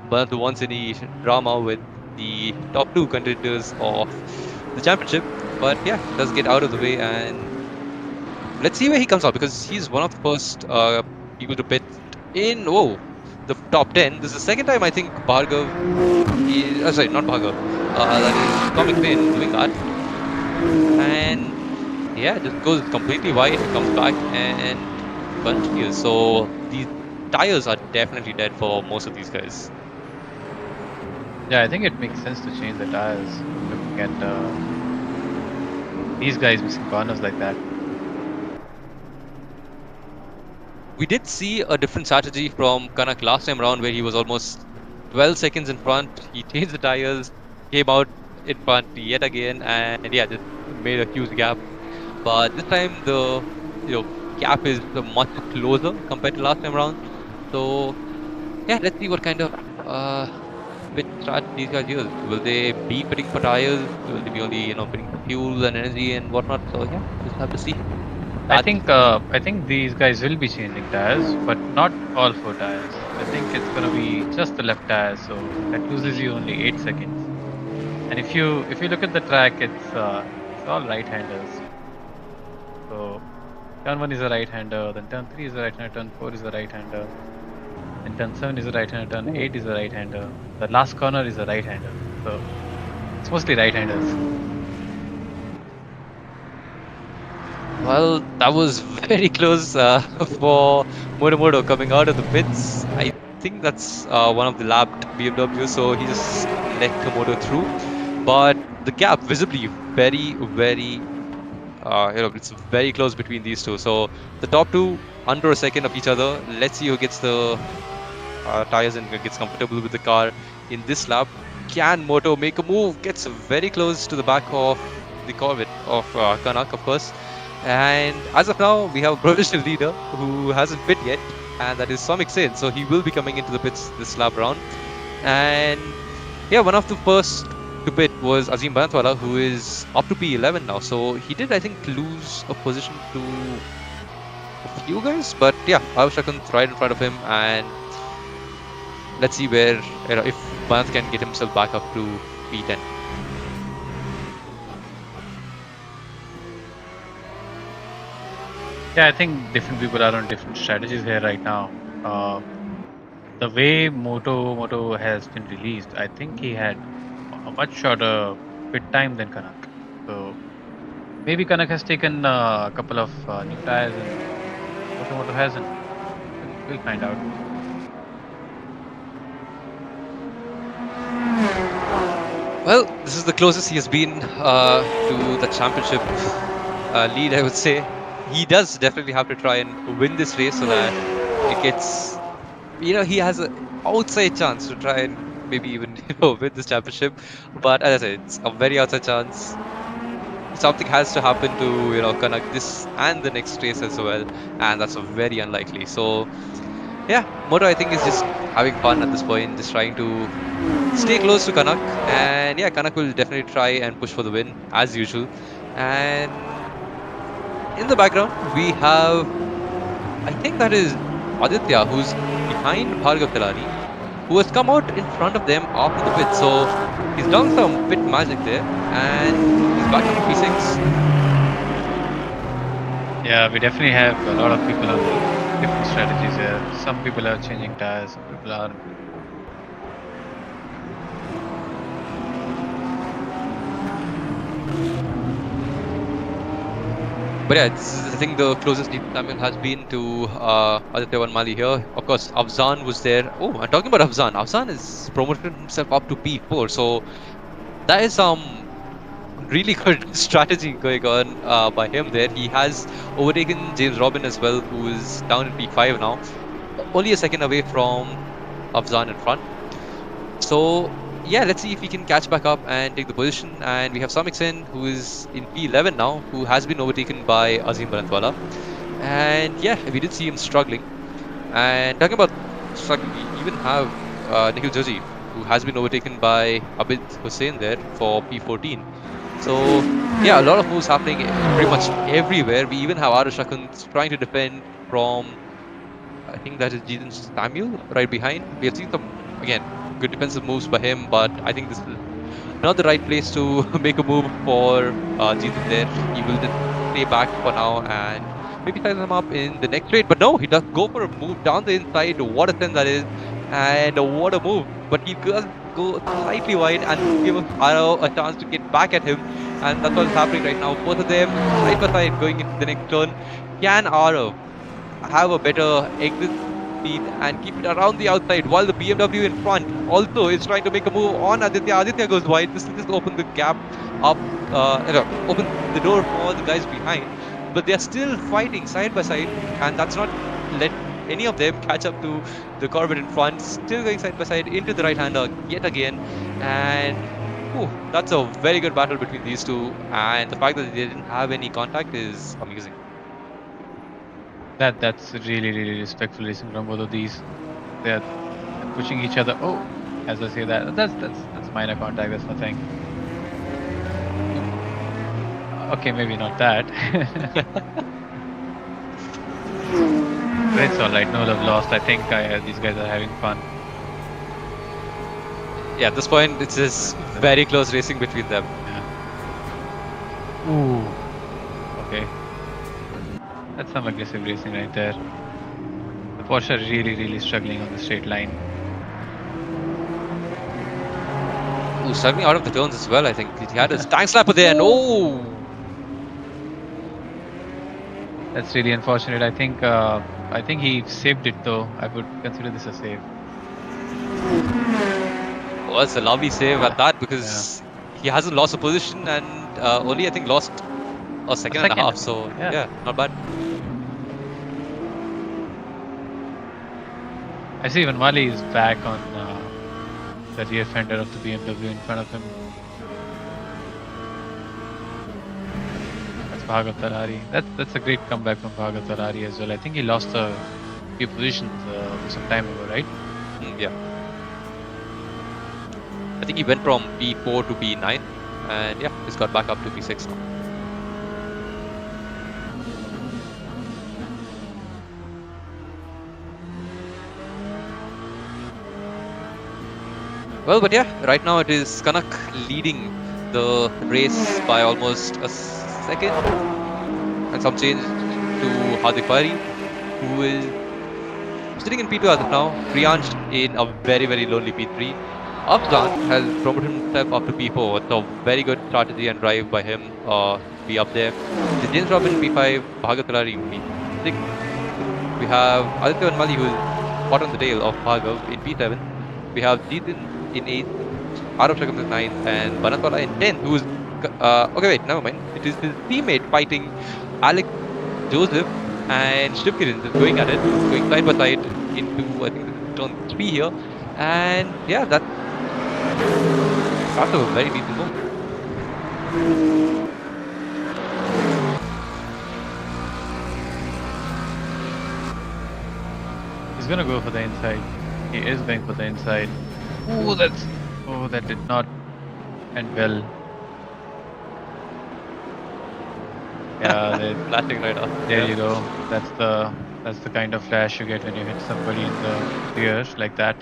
Banat wants any drama with the top two contenders of the championship. But yeah, does get out of the way, and let's see where he comes out because he's one of the first people to pit in. Whoa. The top 10. This is the second time I think Bhargav is, sorry, not Bhargav, that is Comic Pain doing that. And yeah, just goes completely wide, comes back and continues. So these tires are definitely dead for most of these guys. Yeah, I think it makes sense to change the tires. Looking at these guys missing corners like that. We did see a different strategy from Kanak last time around where he was almost 12 seconds in front. He changed the tires, came out in front yet again, and yeah, just made a huge gap. But this time the gap is much closer compared to last time around. So yeah, let's see what kind of pit strat these guys use. Will they be pitting for tires? Will they be only pitting for fuel and energy and whatnot? So yeah, just have to see. I think these guys will be changing tires, but not all four tires. I think it's gonna be just the left tire, so that loses you only 8 seconds. And if you look at the track, it's all right-handers. So turn 1 is a right-hander, then turn 3 is a right-hander, turn 4 is a right-hander, and turn 7 is a right-hander, turn 8 is a right-hander. The last corner is a right-hander. So it's mostly right-handers. Well, that was very close for Moto coming out of the pits. I think that's one of the lapped BMW, so he just let Komodo through. But the gap visibly very, very, it's very close between these two. So the top two under a second of each other. Let's see who gets the tires and gets comfortable with the car in this lap. Can Moto make a move? Gets very close to the back of the Corvette of Kanak, of course. And as of now, we have a provisional leader who hasn't pit yet, and that is Somik Sen. So he will be coming into the pits this lap round. And yeah, one of the first to pit was Azim Banatwala, who is up to P11 now. So he did, I think, lose a position to a few guys. But yeah, Avashakun's right in front of him, and let's see where if Banath can get himself back up to P10. Yeah, I think different people are on different strategies here right now. The way Moto has been released, I think he had a much shorter pit time than Kanak. So maybe Kanak has taken a couple of new tires and Moto hasn't. We'll find out. Well, this is the closest he has been to the championship lead, I would say. He does definitely have to try and win this race so that it gets, he has an outside chance to try and maybe even, win this championship. But as I said, it's a very outside chance. Something has to happen to, connect this and the next race as well. And that's very unlikely. So, yeah, Moto, I think, is just having fun at this point, just trying to stay close to Kanak, and yeah, Kanak will definitely try and push for the win as usual. And in the background, we have, I think that is Aditya, who's behind Bhargav Telani, who has come out in front of them after the pit. So he's done some pit magic there, and he's back up to P6. Yeah, we definitely have a lot of people on different strategies here. Some people are changing tires, some people aren't. But yeah, this is, I think, the closest Samuel has been to Aditya Vanmali here. Of course, Afzan was there. Oh, I'm talking about Afzan. Afzan is promoted himself up to P4. So that is some really good strategy going on by him there. He has overtaken James Robin as well, who is down in P5 now. Only a second away from Afzan in front. So yeah, let's see if he can catch back up and take the position. And we have Samik Sen, who is in P11 now, who has been overtaken by Azim Barantwala. And yeah, we did see him struggling. And talking about struggling, we even have Nikhil Joji, who has been overtaken by Abid Hussain there for P14. So yeah, a lot of moves happening pretty much everywhere. We even have Arash Akun trying to defend from, I think that is Jitan Samuel right behind. We have seen some, again, good defensive moves by him, but I think this is not the right place to make a move for Jitan there. He will just stay back for now and maybe tie them up in the next trade. But no, he does go for a move down the inside. What a sense that is, and what a move. But he does go slightly wide and give Aro a chance to get back at him, and that's what's happening right now. Both of them side by side going into the next turn. Can Aro have a better exit speed and keep it around the outside while the BMW in front also is trying to make a move on Aditya? Aditya goes wide. This will just open the gap up, open the door for the guys behind. But they are still fighting side by side, and that's not let any of them catch up to the Corvette in front. Still going side by side into the right-hander yet again, and that's a very good battle between these two. And the fact that they didn't have any contact is amazing. That's really respectful racing from both of these. They're pushing each other. Oh, as I say that's minor contact. That's nothing. Okay, maybe not that. But it's all right. No love lost. I think these guys are having fun. Yeah, at this point, it's just very close racing between them. Yeah. Ooh. Okay. That's some aggressive racing right there. The Porsche are really struggling on the straight line. Ooh, struggling out of the turns as well, I think. He had his tank slapper there, and oh! That's really unfortunate. I think he saved it though. I would consider this a save. Well, it's a lovely save at that, because he hasn't lost a position and only, I think, lost a second and a half. So yeah, not bad. I see Vanmali is back on the rear fender of the BMW in front of him. That's Bhargav Talari. That's a great comeback from Bhargav Talari as well. I think he lost a few positions some time ago, right? Yeah. I think he went from P4 to P9, and yeah, he's got back up to P6 now. Well, but yeah, right now it is Kanak leading the race by almost a second and some change to Hardik Pari, who is sitting in P2 as of now. Priyansh in a very lonely P3. Afzan has promoted himself up to P4. It's a very good strategy and drive by him to be up there. The James Robin P5, Bhargav Talari in P6. We have Aditya Vanmali, who is hot on the tail of Bhargav in P7. We have Jitin in 8th, Arav Shakam is 9th, and Banatwala in 10th, who's okay, wait, never mind. It is his teammate fighting Alex Joseph and Shivkiran is going at it, going side by side into, I think this is turn 3 here. And yeah, that's a very decent move. He's gonna go for the inside. He is going for the inside. Oh, that did not end well. Yeah, Flashing right off. there you go. That's the kind of flash you get when you hit somebody in the rear like that.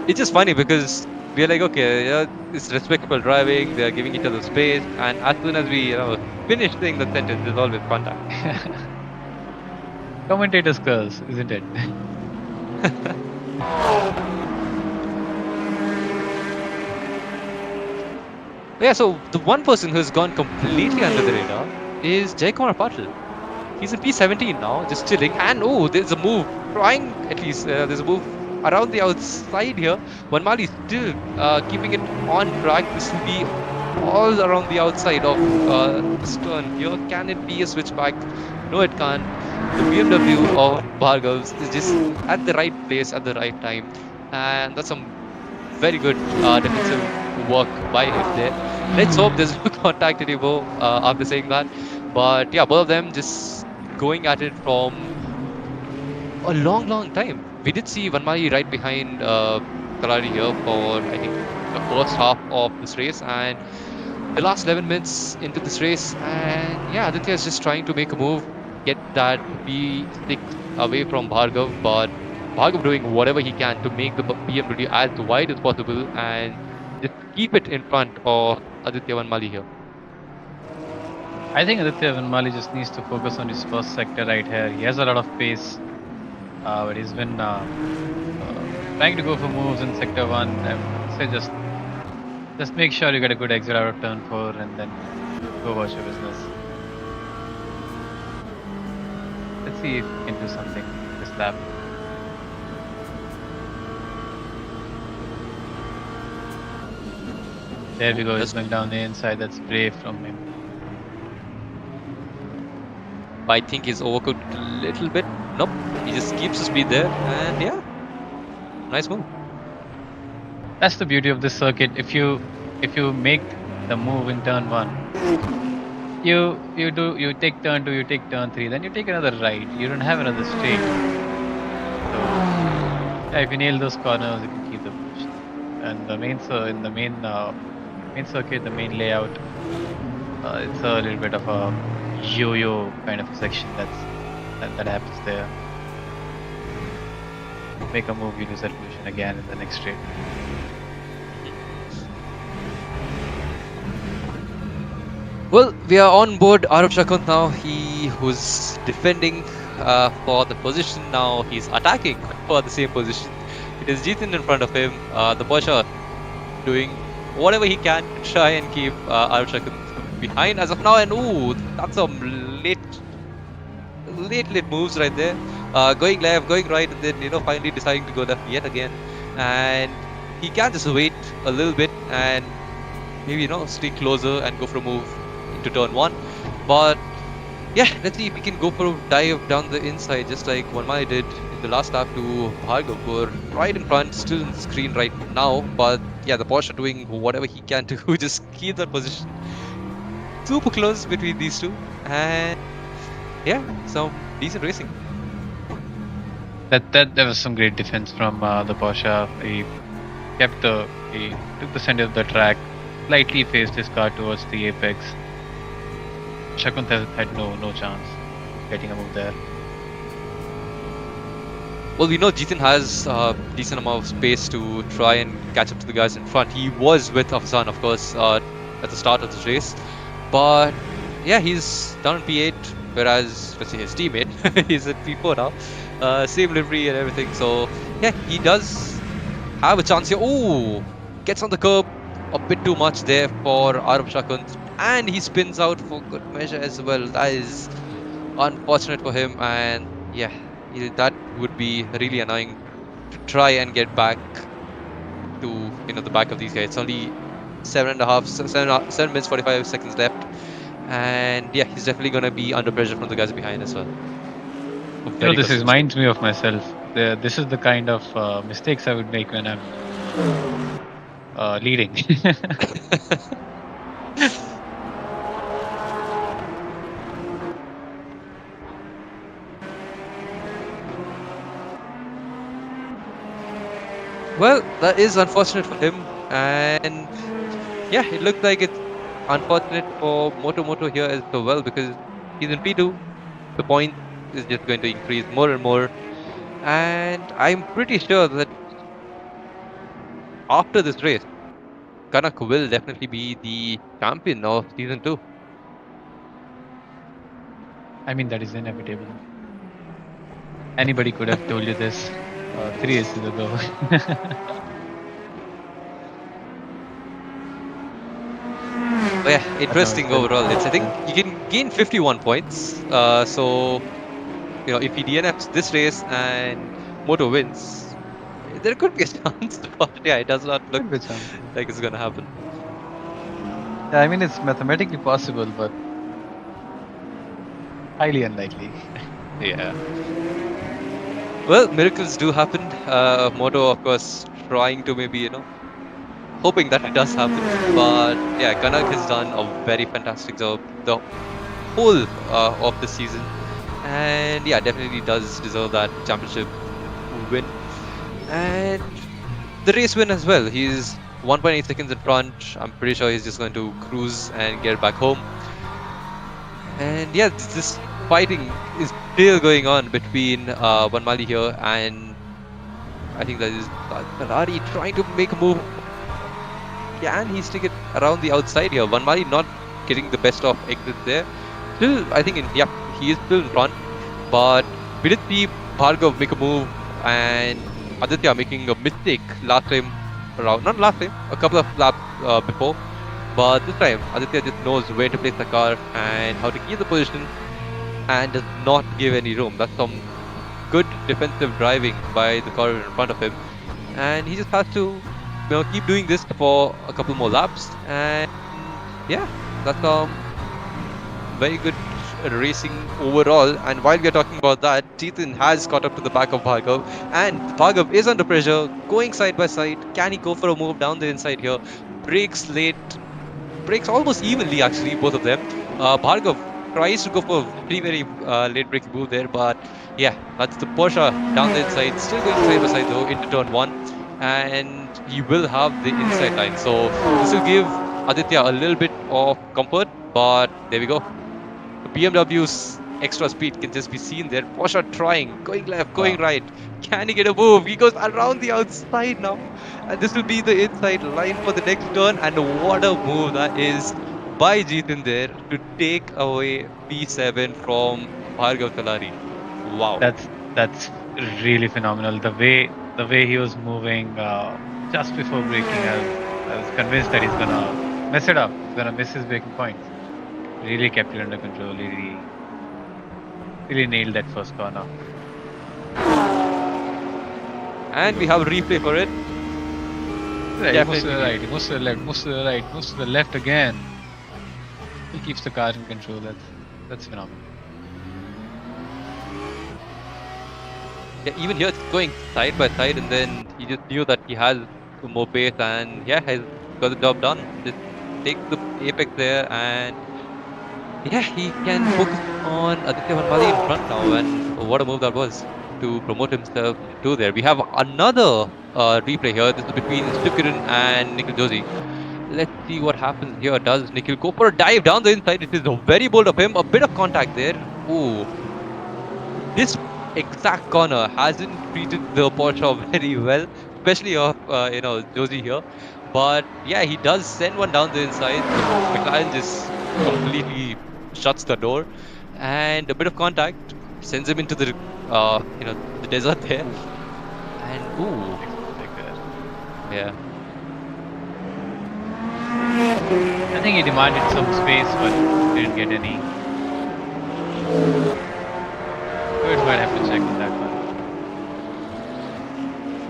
It's just funny because we're like, okay, yeah, it's respectable driving, they're giving each other space, and as soon as we finish saying the sentence, there's always contact. Commentator's curse, isn't it? Yeah, so the one person who's gone completely under the radar is Jaikumar Patil. He's in P17 now, just chilling. And oh, there's a move, trying at least. There's a move around the outside here. Vanmali still keeping it on track. This will be all around the outside of this turn here. Can it be a switchback? No, it can't. The BMW of Bhargav's is just at the right place at the right time. And that's some very good defensive work by him there. Let's hope there's no contact anymore after saying that. But yeah, both of them just going at it from a long time. We did see Vanmali right behind Kalari here for, I think, the first half of this race. And the last 11 minutes into this race. And yeah, Aditya is just trying to make a move, get that B6 away from Bhargav. But Bhargav doing whatever he can to make the BMW as wide as possible and just keep it in front of Aditya Vanmali here. I think Aditya Vanmali just needs to focus on his first sector right here. He has a lot of pace, but he's been trying to go for moves in sector 1. I would say just make sure you get a good exit out of turn 4 and then go about your business. Let's see if he can do something this lap. There we go, he's going down the inside. That's brave from him. I think he's overcooked a little bit. Nope, he just keeps the speed there, and yeah, nice move. That's the beauty of this circuit. If you make the move in turn 1, you take turn 2, you take turn 3, then you take another right. You don't have another straight. So yeah, if you nail those corners, you can keep the push. And the main circuit, the main layout, it's a little bit of a yo-yo kind of a section that happens there. Make a move, you lose that position again in the next straight. Well, we are on board Arav Shakant now. He was defending for the position. Now he's attacking for the same position. It is Jithin in front of him. The Porsche doing whatever he can to try and keep Arav Shakant behind as of now. And ooh, that's some late moves right there. Going left, going right, and then finally deciding to go left yet again. And he can just wait a little bit and maybe stay closer and go for a move into turn 1. But yeah, let's see if we can go for a dive down the inside, just like Vanmali did in the last lap to Bhargav. We're right in front, still in the screen right now. But yeah, the Porsche doing whatever he can to just keep that position. Super close between these two, and yeah, some decent racing. That was some great defense from the Porsche. He took the center of the track, slightly faced his car towards the apex. Shakant had no chance getting a move there. Well, we know Jithin has a decent amount of space to try and catch up to the guys in front. He was with Afzan, of course, at the start of this race. But yeah, he's down in P8, whereas, let's say, his teammate, he's at P4 now. Same livery and everything. So yeah, he does have a chance here. Oh, gets on the curb a bit too much there for Arav Shakant. And he spins out for good measure as well. That is unfortunate for him. And yeah, that would be really annoying to try and get back the back of these guys. It's only 7 minutes 45 seconds left, and yeah, he's definitely gonna be under pressure from the guys behind as well. Very This frustrating. reminds me of myself. This is the kind of mistakes I would make when I'm leading. Well, that is unfortunate for him, and yeah, it looks like it's unfortunate for Moto here as well, because he's in P2. The point is just going to increase more and more, and I'm pretty sure that after this race, Kanak will definitely be the champion of season 2. I mean, that is inevitable. Anybody could have told you this 3 races ago. But yeah, interesting still overall. I think you can gain 51 points. So if he DNFs this race and Moto wins, there could be a chance. But yeah, it does not look like it's gonna happen. Yeah, I mean, it's mathematically possible, but highly unlikely. Yeah. Well, miracles do happen. Moto, of course, trying to maybe hoping that it does happen. But yeah, Kanak has done a very fantastic job the whole of the season, and yeah, definitely does deserve that championship win and the race win as well. He's 1.8 seconds in front. I'm pretty sure he's just going to cruise and get back home. And yeah, this fighting is still going on between Vanmali here and I think that is Ferrari trying to make a move. Can he stick it around the outside here? Vanmali not getting the best of exit there. Still, I think, he is still in front. But we did see Bhargav make a move and Aditya making a mistake last time around. Not last time, a couple of laps before. But this time, Aditya just knows where to place the car and how to keep the position and does not give any room. That's some good defensive driving by the car in front of him. And he just has to keep doing this for a couple more laps. And yeah, that's very good racing overall. And while we are talking about that, Chetan has caught up to the back of Bhargav, and Bhargav is under pressure, going side by side. Can he go for a move down the inside here? Brakes late, brakes almost evenly actually, both of them. Bhargav tries to go for a very late braking move there, but yeah, that's the Porsche down the inside, still going side by side though into turn 1, and he will have the inside line. So this will give Aditya a little bit of comfort, but there we go. BMW's extra speed can just be seen there. Porsche trying, going left, going right. Can he get a move? He goes around the outside now. And this will be the inside line for the next turn. And what a move that is by Jeetan there to take away P7 from Bhargav Talari. Wow. That's really phenomenal. The way he was moving just before braking, I was convinced that he's gonna mess it up. He's gonna miss his braking points. Really kept it under control. Really nailed that first corner. And we have a replay for it. Right, moves to the right, moves to the left, moves to the right, moves to the left again. He keeps the car in control. That's phenomenal. Yeah, even here it's going side by side, and then he just knew that he has more pace, and yeah, has got the job done. Just takes the apex there, and yeah, he can focus on Aditya Vanmali in front now, and what a move that was to promote himself to there. We have another replay here. This is between Stukiran and Nikhil Joshi. Let's see what happens here. Does Nikhil go for a dive down the inside? It is very bold of him. A bit of contact there. Ooh. This exact corner hasn't treated the Porsche very well, especially of Joshi here. But yeah, he does send one down the inside. McLaren just completely shuts the door, and a bit of contact sends him into the the desert there. And ooh, yeah. I think he demanded some space, but didn't get any. Good, might have to check on that one.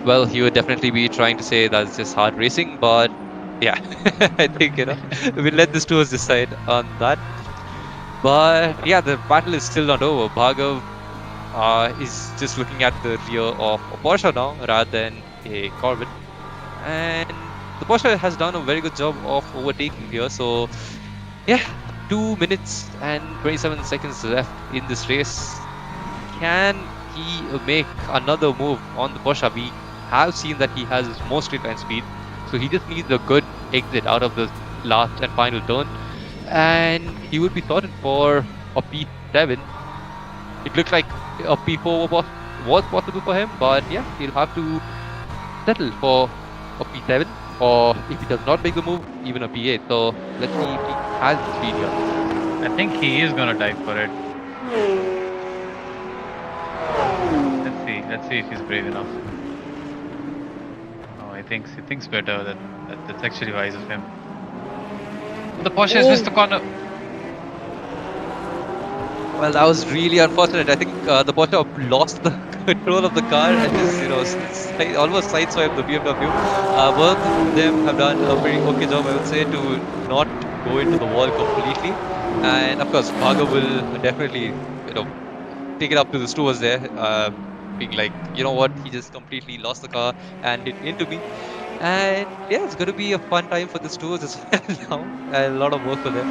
Well, he would definitely be trying to say that's just hard racing, but yeah, I think we'll let the stewards decide on that. But yeah, the battle is still not over. Bhargav is just looking at the rear of a Porsche now rather than a Corvette, and the Porsche has done a very good job of overtaking here. So yeah, 2 minutes and 27 seconds left in this race. Can he make another move on the Porsche? We have seen that he has more straight line speed, so he just needs a good exit out of the last and final turn, and he would be sorted for a P7. It looked like a P4 was possible for him, but yeah, he'll have to settle for a P7, or if he does not make the move, even a P8. So let's see if he has the speed here. I think he is gonna die for it. Let's see if he's brave enough. Oh, he thinks better. That's actually wise of him. The Porsche has missed the corner. Well, that was really unfortunate. I think the Porsche lost the control of the car and just, almost sideswiped the BMW. Both of them have done a very okay job, I would say, to not go into the wall completely. And of course, Bhargav will definitely, take it up to the stewards there, being like, you know what, he just completely lost the car and hit into me. And yeah, it's going to be a fun time for the stewards as well now. And a lot of work for them.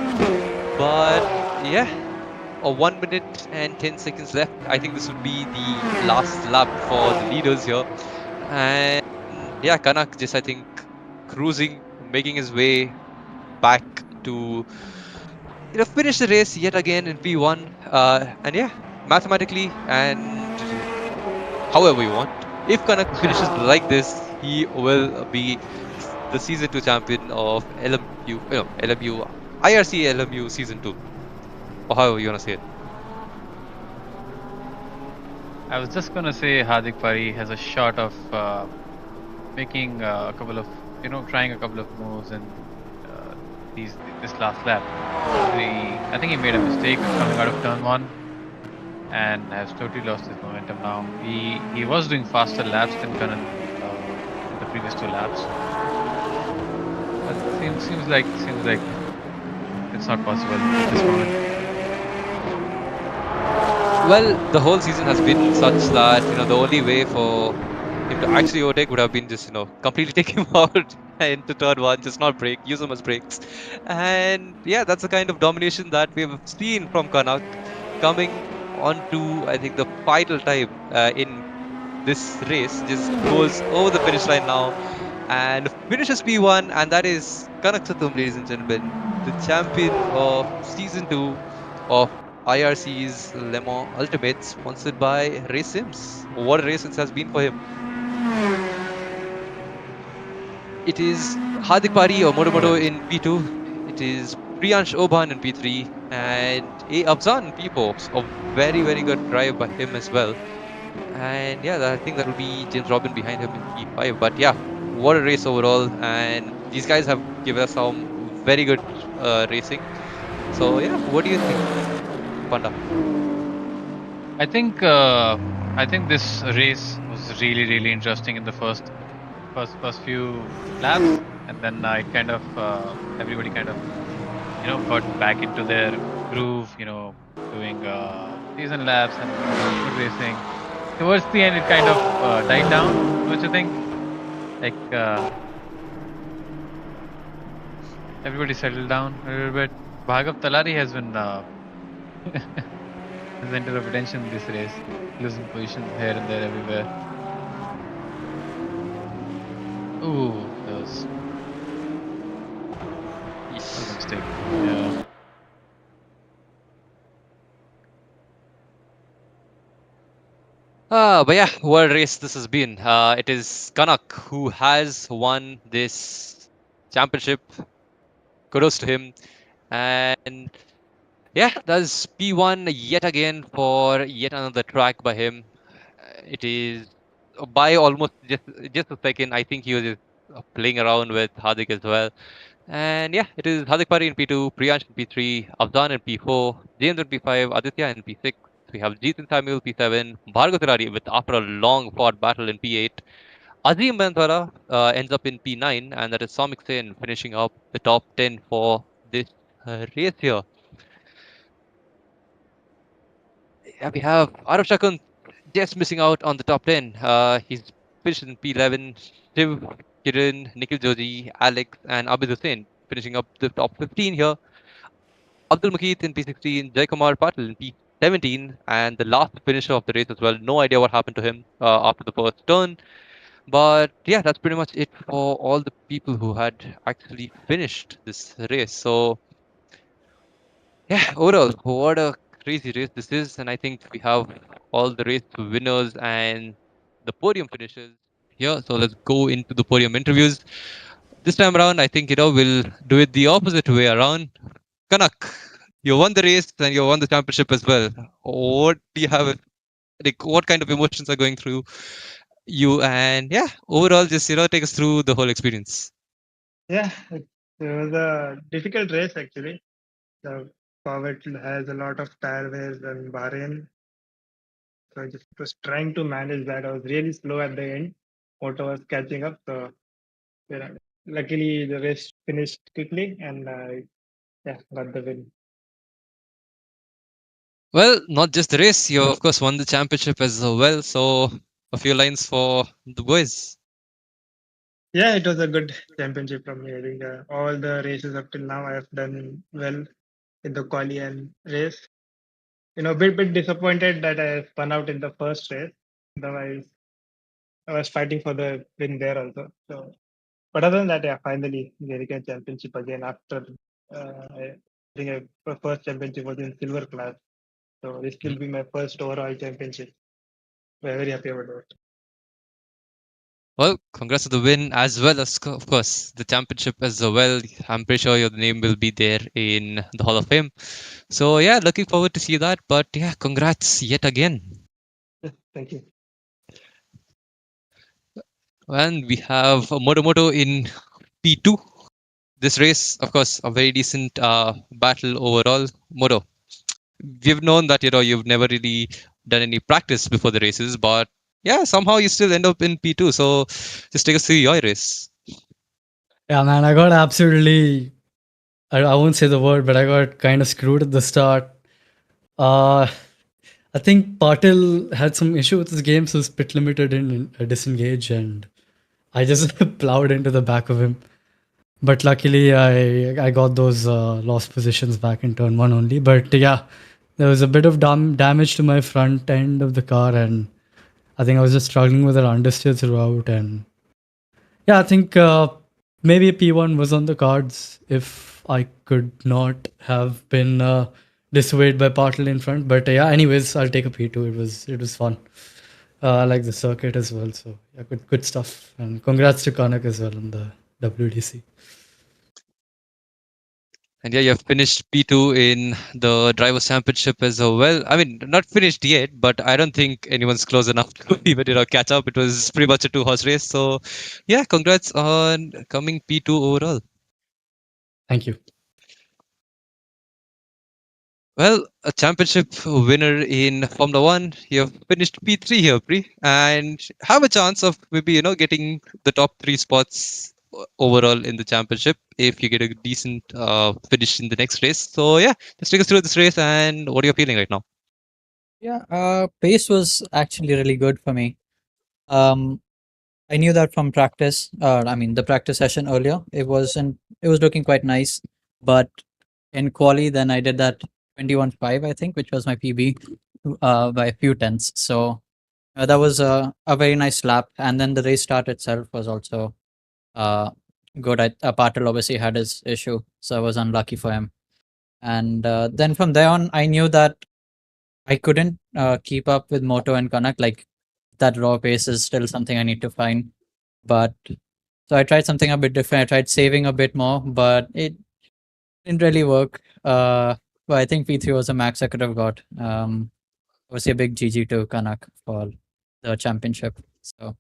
But yeah, 1 minute and 10 seconds left. I think this would be the last lap for the leaders here. And yeah, Kanak just, I think, cruising, making his way back to finish the race yet again in P1. And yeah, mathematically and however you want, if Kanak finishes like this, he will be the season 2 champion of LMU, IRC LMU season 2, or however you want to say it. I was just gonna say Hardik Pari has a shot of making a couple of, trying a couple of moves in this last lap. I think he made a mistake coming out of turn 1 and has totally lost his momentum now. He was doing faster laps than Kanan in the previous 2 laps. But it seems like it's not possible at this moment. Well, the whole season has been such that the only way for him to actually overtake would have been just completely take him out into turn 1, just not brake, use him as brakes, and yeah, that's the kind of domination that we've seen from Kanak coming on to, I think, the final time in this race. Just goes over the finish line now and finishes P1, and that is Kanak Satum, ladies and gentlemen, the champion of season 2 of IRC's Le Mans Ultimate, sponsored by Race Sims. What a race it has been for him. It is Hardik Pari or Motomoto in P2. It is Priyansh Oban in P3 and A. Abzan in P4. A very, very good drive by him as well. And yeah, I think that will be James Robin behind him in P5. But yeah, what a race overall. And these guys have given us some very good racing. So yeah, what do you think, Panda? I think this race was really, really interesting in the first few laps, and then it kind of everybody kind of got back into their groove, doing season laps and good racing. Towards the end, it kind of died down. Don't you think? Like everybody settled down a little bit. Bhargav Talari has been the center of attention in this race, losing positions here and there everywhere. Ooh, that was a mistake. Yeah. But yeah, what a race this has been. It is Kanak who has won this championship. Kudos to him. And yeah, that's P1 yet again for yet another track by him. It is by almost just a second. I think he was just playing around with Hardik as well. And yeah, it is Hardik Pari in P2, Priyansh in P3, Afzan in P4, James in P5, Aditya in P6. We have Jeet and Samuel P7, Bhargav Tirari with after a long fought battle in P8, Azim Bantwara ends up in P9, and that is Somik Sen finishing up the top 10 for this race here. Yeah, we have Arav Shakun just missing out on the top 10. He's finished in P11. Shiv, Kiran, Nikhil Joji, Alex, and Abid Hussain finishing up the top 15 here. Abdul Makit in P16, Jaikumar Patil in P17, and the last finisher of the race as well. No idea what happened to him after the first turn. But yeah, that's pretty much it for all the people who had actually finished this race. So yeah, overall, what a crazy race this is. And I think we have all the race winners and the podium finishers here. So let's go into the podium interviews. This time around, I think, we'll do it the opposite way around. Kanak, you won the race and you won the championship as well. What do you have? Like, what kind of emotions are going through you? And yeah, overall, just, take us through the whole experience. Yeah, it was a difficult race actually. The forward has a lot of tire wears and Bahrain. So I just was trying to manage that. I was really slow at the end. Motor was catching up. So yeah, luckily the race finished quickly and I got the win. Well, not just the race, you of course won the championship as well. So, a few lines for the boys. Yeah, it was a good championship from me. I think all the races up till now I have done well in the quali and race. A bit disappointed that I spun out in the first race. Otherwise, I was fighting for the win there also. So, but other than that, yeah, finally getting a championship again after I think my first championship was in silver class. So this will be my first overall championship. We're very happy about it. Well, congrats on the win as well as, of course, the championship as well. I'm pretty sure your name will be there in the Hall of Fame. So, yeah, looking forward to see that. But yeah, congrats yet again. Thank you. And we have Moto in P2. This race, of course, a very decent battle overall. Moto, we've known that you've never really done any practice before the races, but yeah, somehow you still end up in P2. So just take us through your race. Yeah, man, I got absolutely. I won't say the word, but I got kind of screwed at the start. I think Patil had some issue with his game, so spit limited in disengage, and I just plowed into the back of him. But luckily, I got those lost positions back in turn one only. But yeah, there was a bit of damage to my front end of the car, and I think I was just struggling with the understeer throughout. And yeah, I think maybe P1 was on the cards if I could not have been dissuaded by Patil in front. But yeah, anyways, I'll take a P2. It was fun. I like the circuit as well. So yeah, good stuff. And congrats to Kanak as well on the WDC. And yeah, you have finished P2 in the Drivers' Championship as well. I mean, not finished yet, but I don't think anyone's close enough to even catch up. It was pretty much a two-horse race. So yeah, congrats on coming P2 overall. Thank you. Well, a championship winner in Formula One. You have finished P3 here, Pri, and have a chance of maybe getting the top 3 spots overall in the championship if you get a decent finish in the next race. So yeah, just take us through this race and what are you feeling right now? Yeah, pace was actually really good for me. I knew that from practice. I mean, the practice session earlier, it was looking quite nice. But in quali, then I did that 21.5, I think, which was my PB by a few tenths. So that was a very nice lap. And then the race start itself was also good. Patil obviously had his issue, so I was unlucky for him. And then from there on, I knew that I couldn't keep up with Moto and Kanak. Like that raw pace is still something I need to find. But so I tried something a bit different. I tried saving a bit more, but it didn't really work. But I think P3 was the max I could have got. Obviously a big GG to Kanak for the championship. So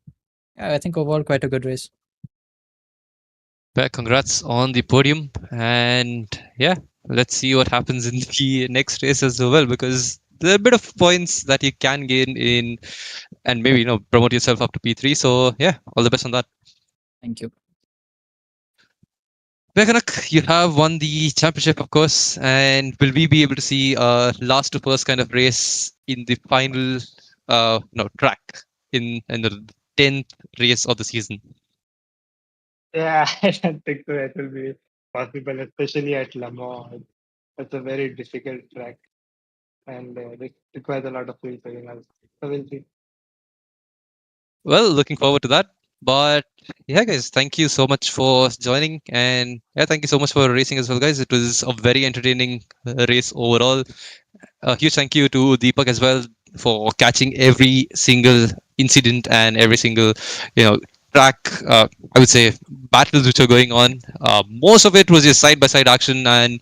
yeah, I think overall quite a good race. Yeah, congrats on the podium, and yeah, let's see what happens in the next race as well, because there are a bit of points that you can gain in, and maybe promote yourself up to P3. So yeah, all the best on that. Thank you. Bekanak, you have won the championship, of course, and will we be able to see a last to first kind of race in the final track in the 10th race of the season? Yeah, I don't think so. It will be possible, especially at Le Mans. It's a very difficult track, and it requires a lot of wheel turning also. So we'll see. Well, looking forward to that. But yeah, guys, thank you so much for joining, and yeah, thank you so much for racing as well, guys. It was a very entertaining race overall. A huge thank you to Deepak as well for catching every single incident and every single, track. I would say battles which are going on. Most of it was just side by side action, and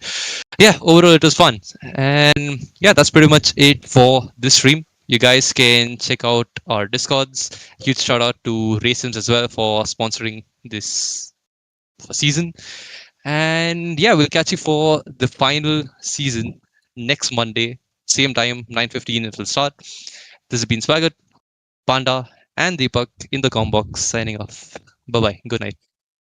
yeah, overall it was fun. And yeah, that's pretty much it for this stream. You guys can check out our discords. Huge shout out to Racins as well for sponsoring this season. And yeah, we'll catch you for the final season next Monday, same time, 9:15 it will start. This has been Swagger, Panda, and Deepak in the Combox signing off. Bye bye. Good night.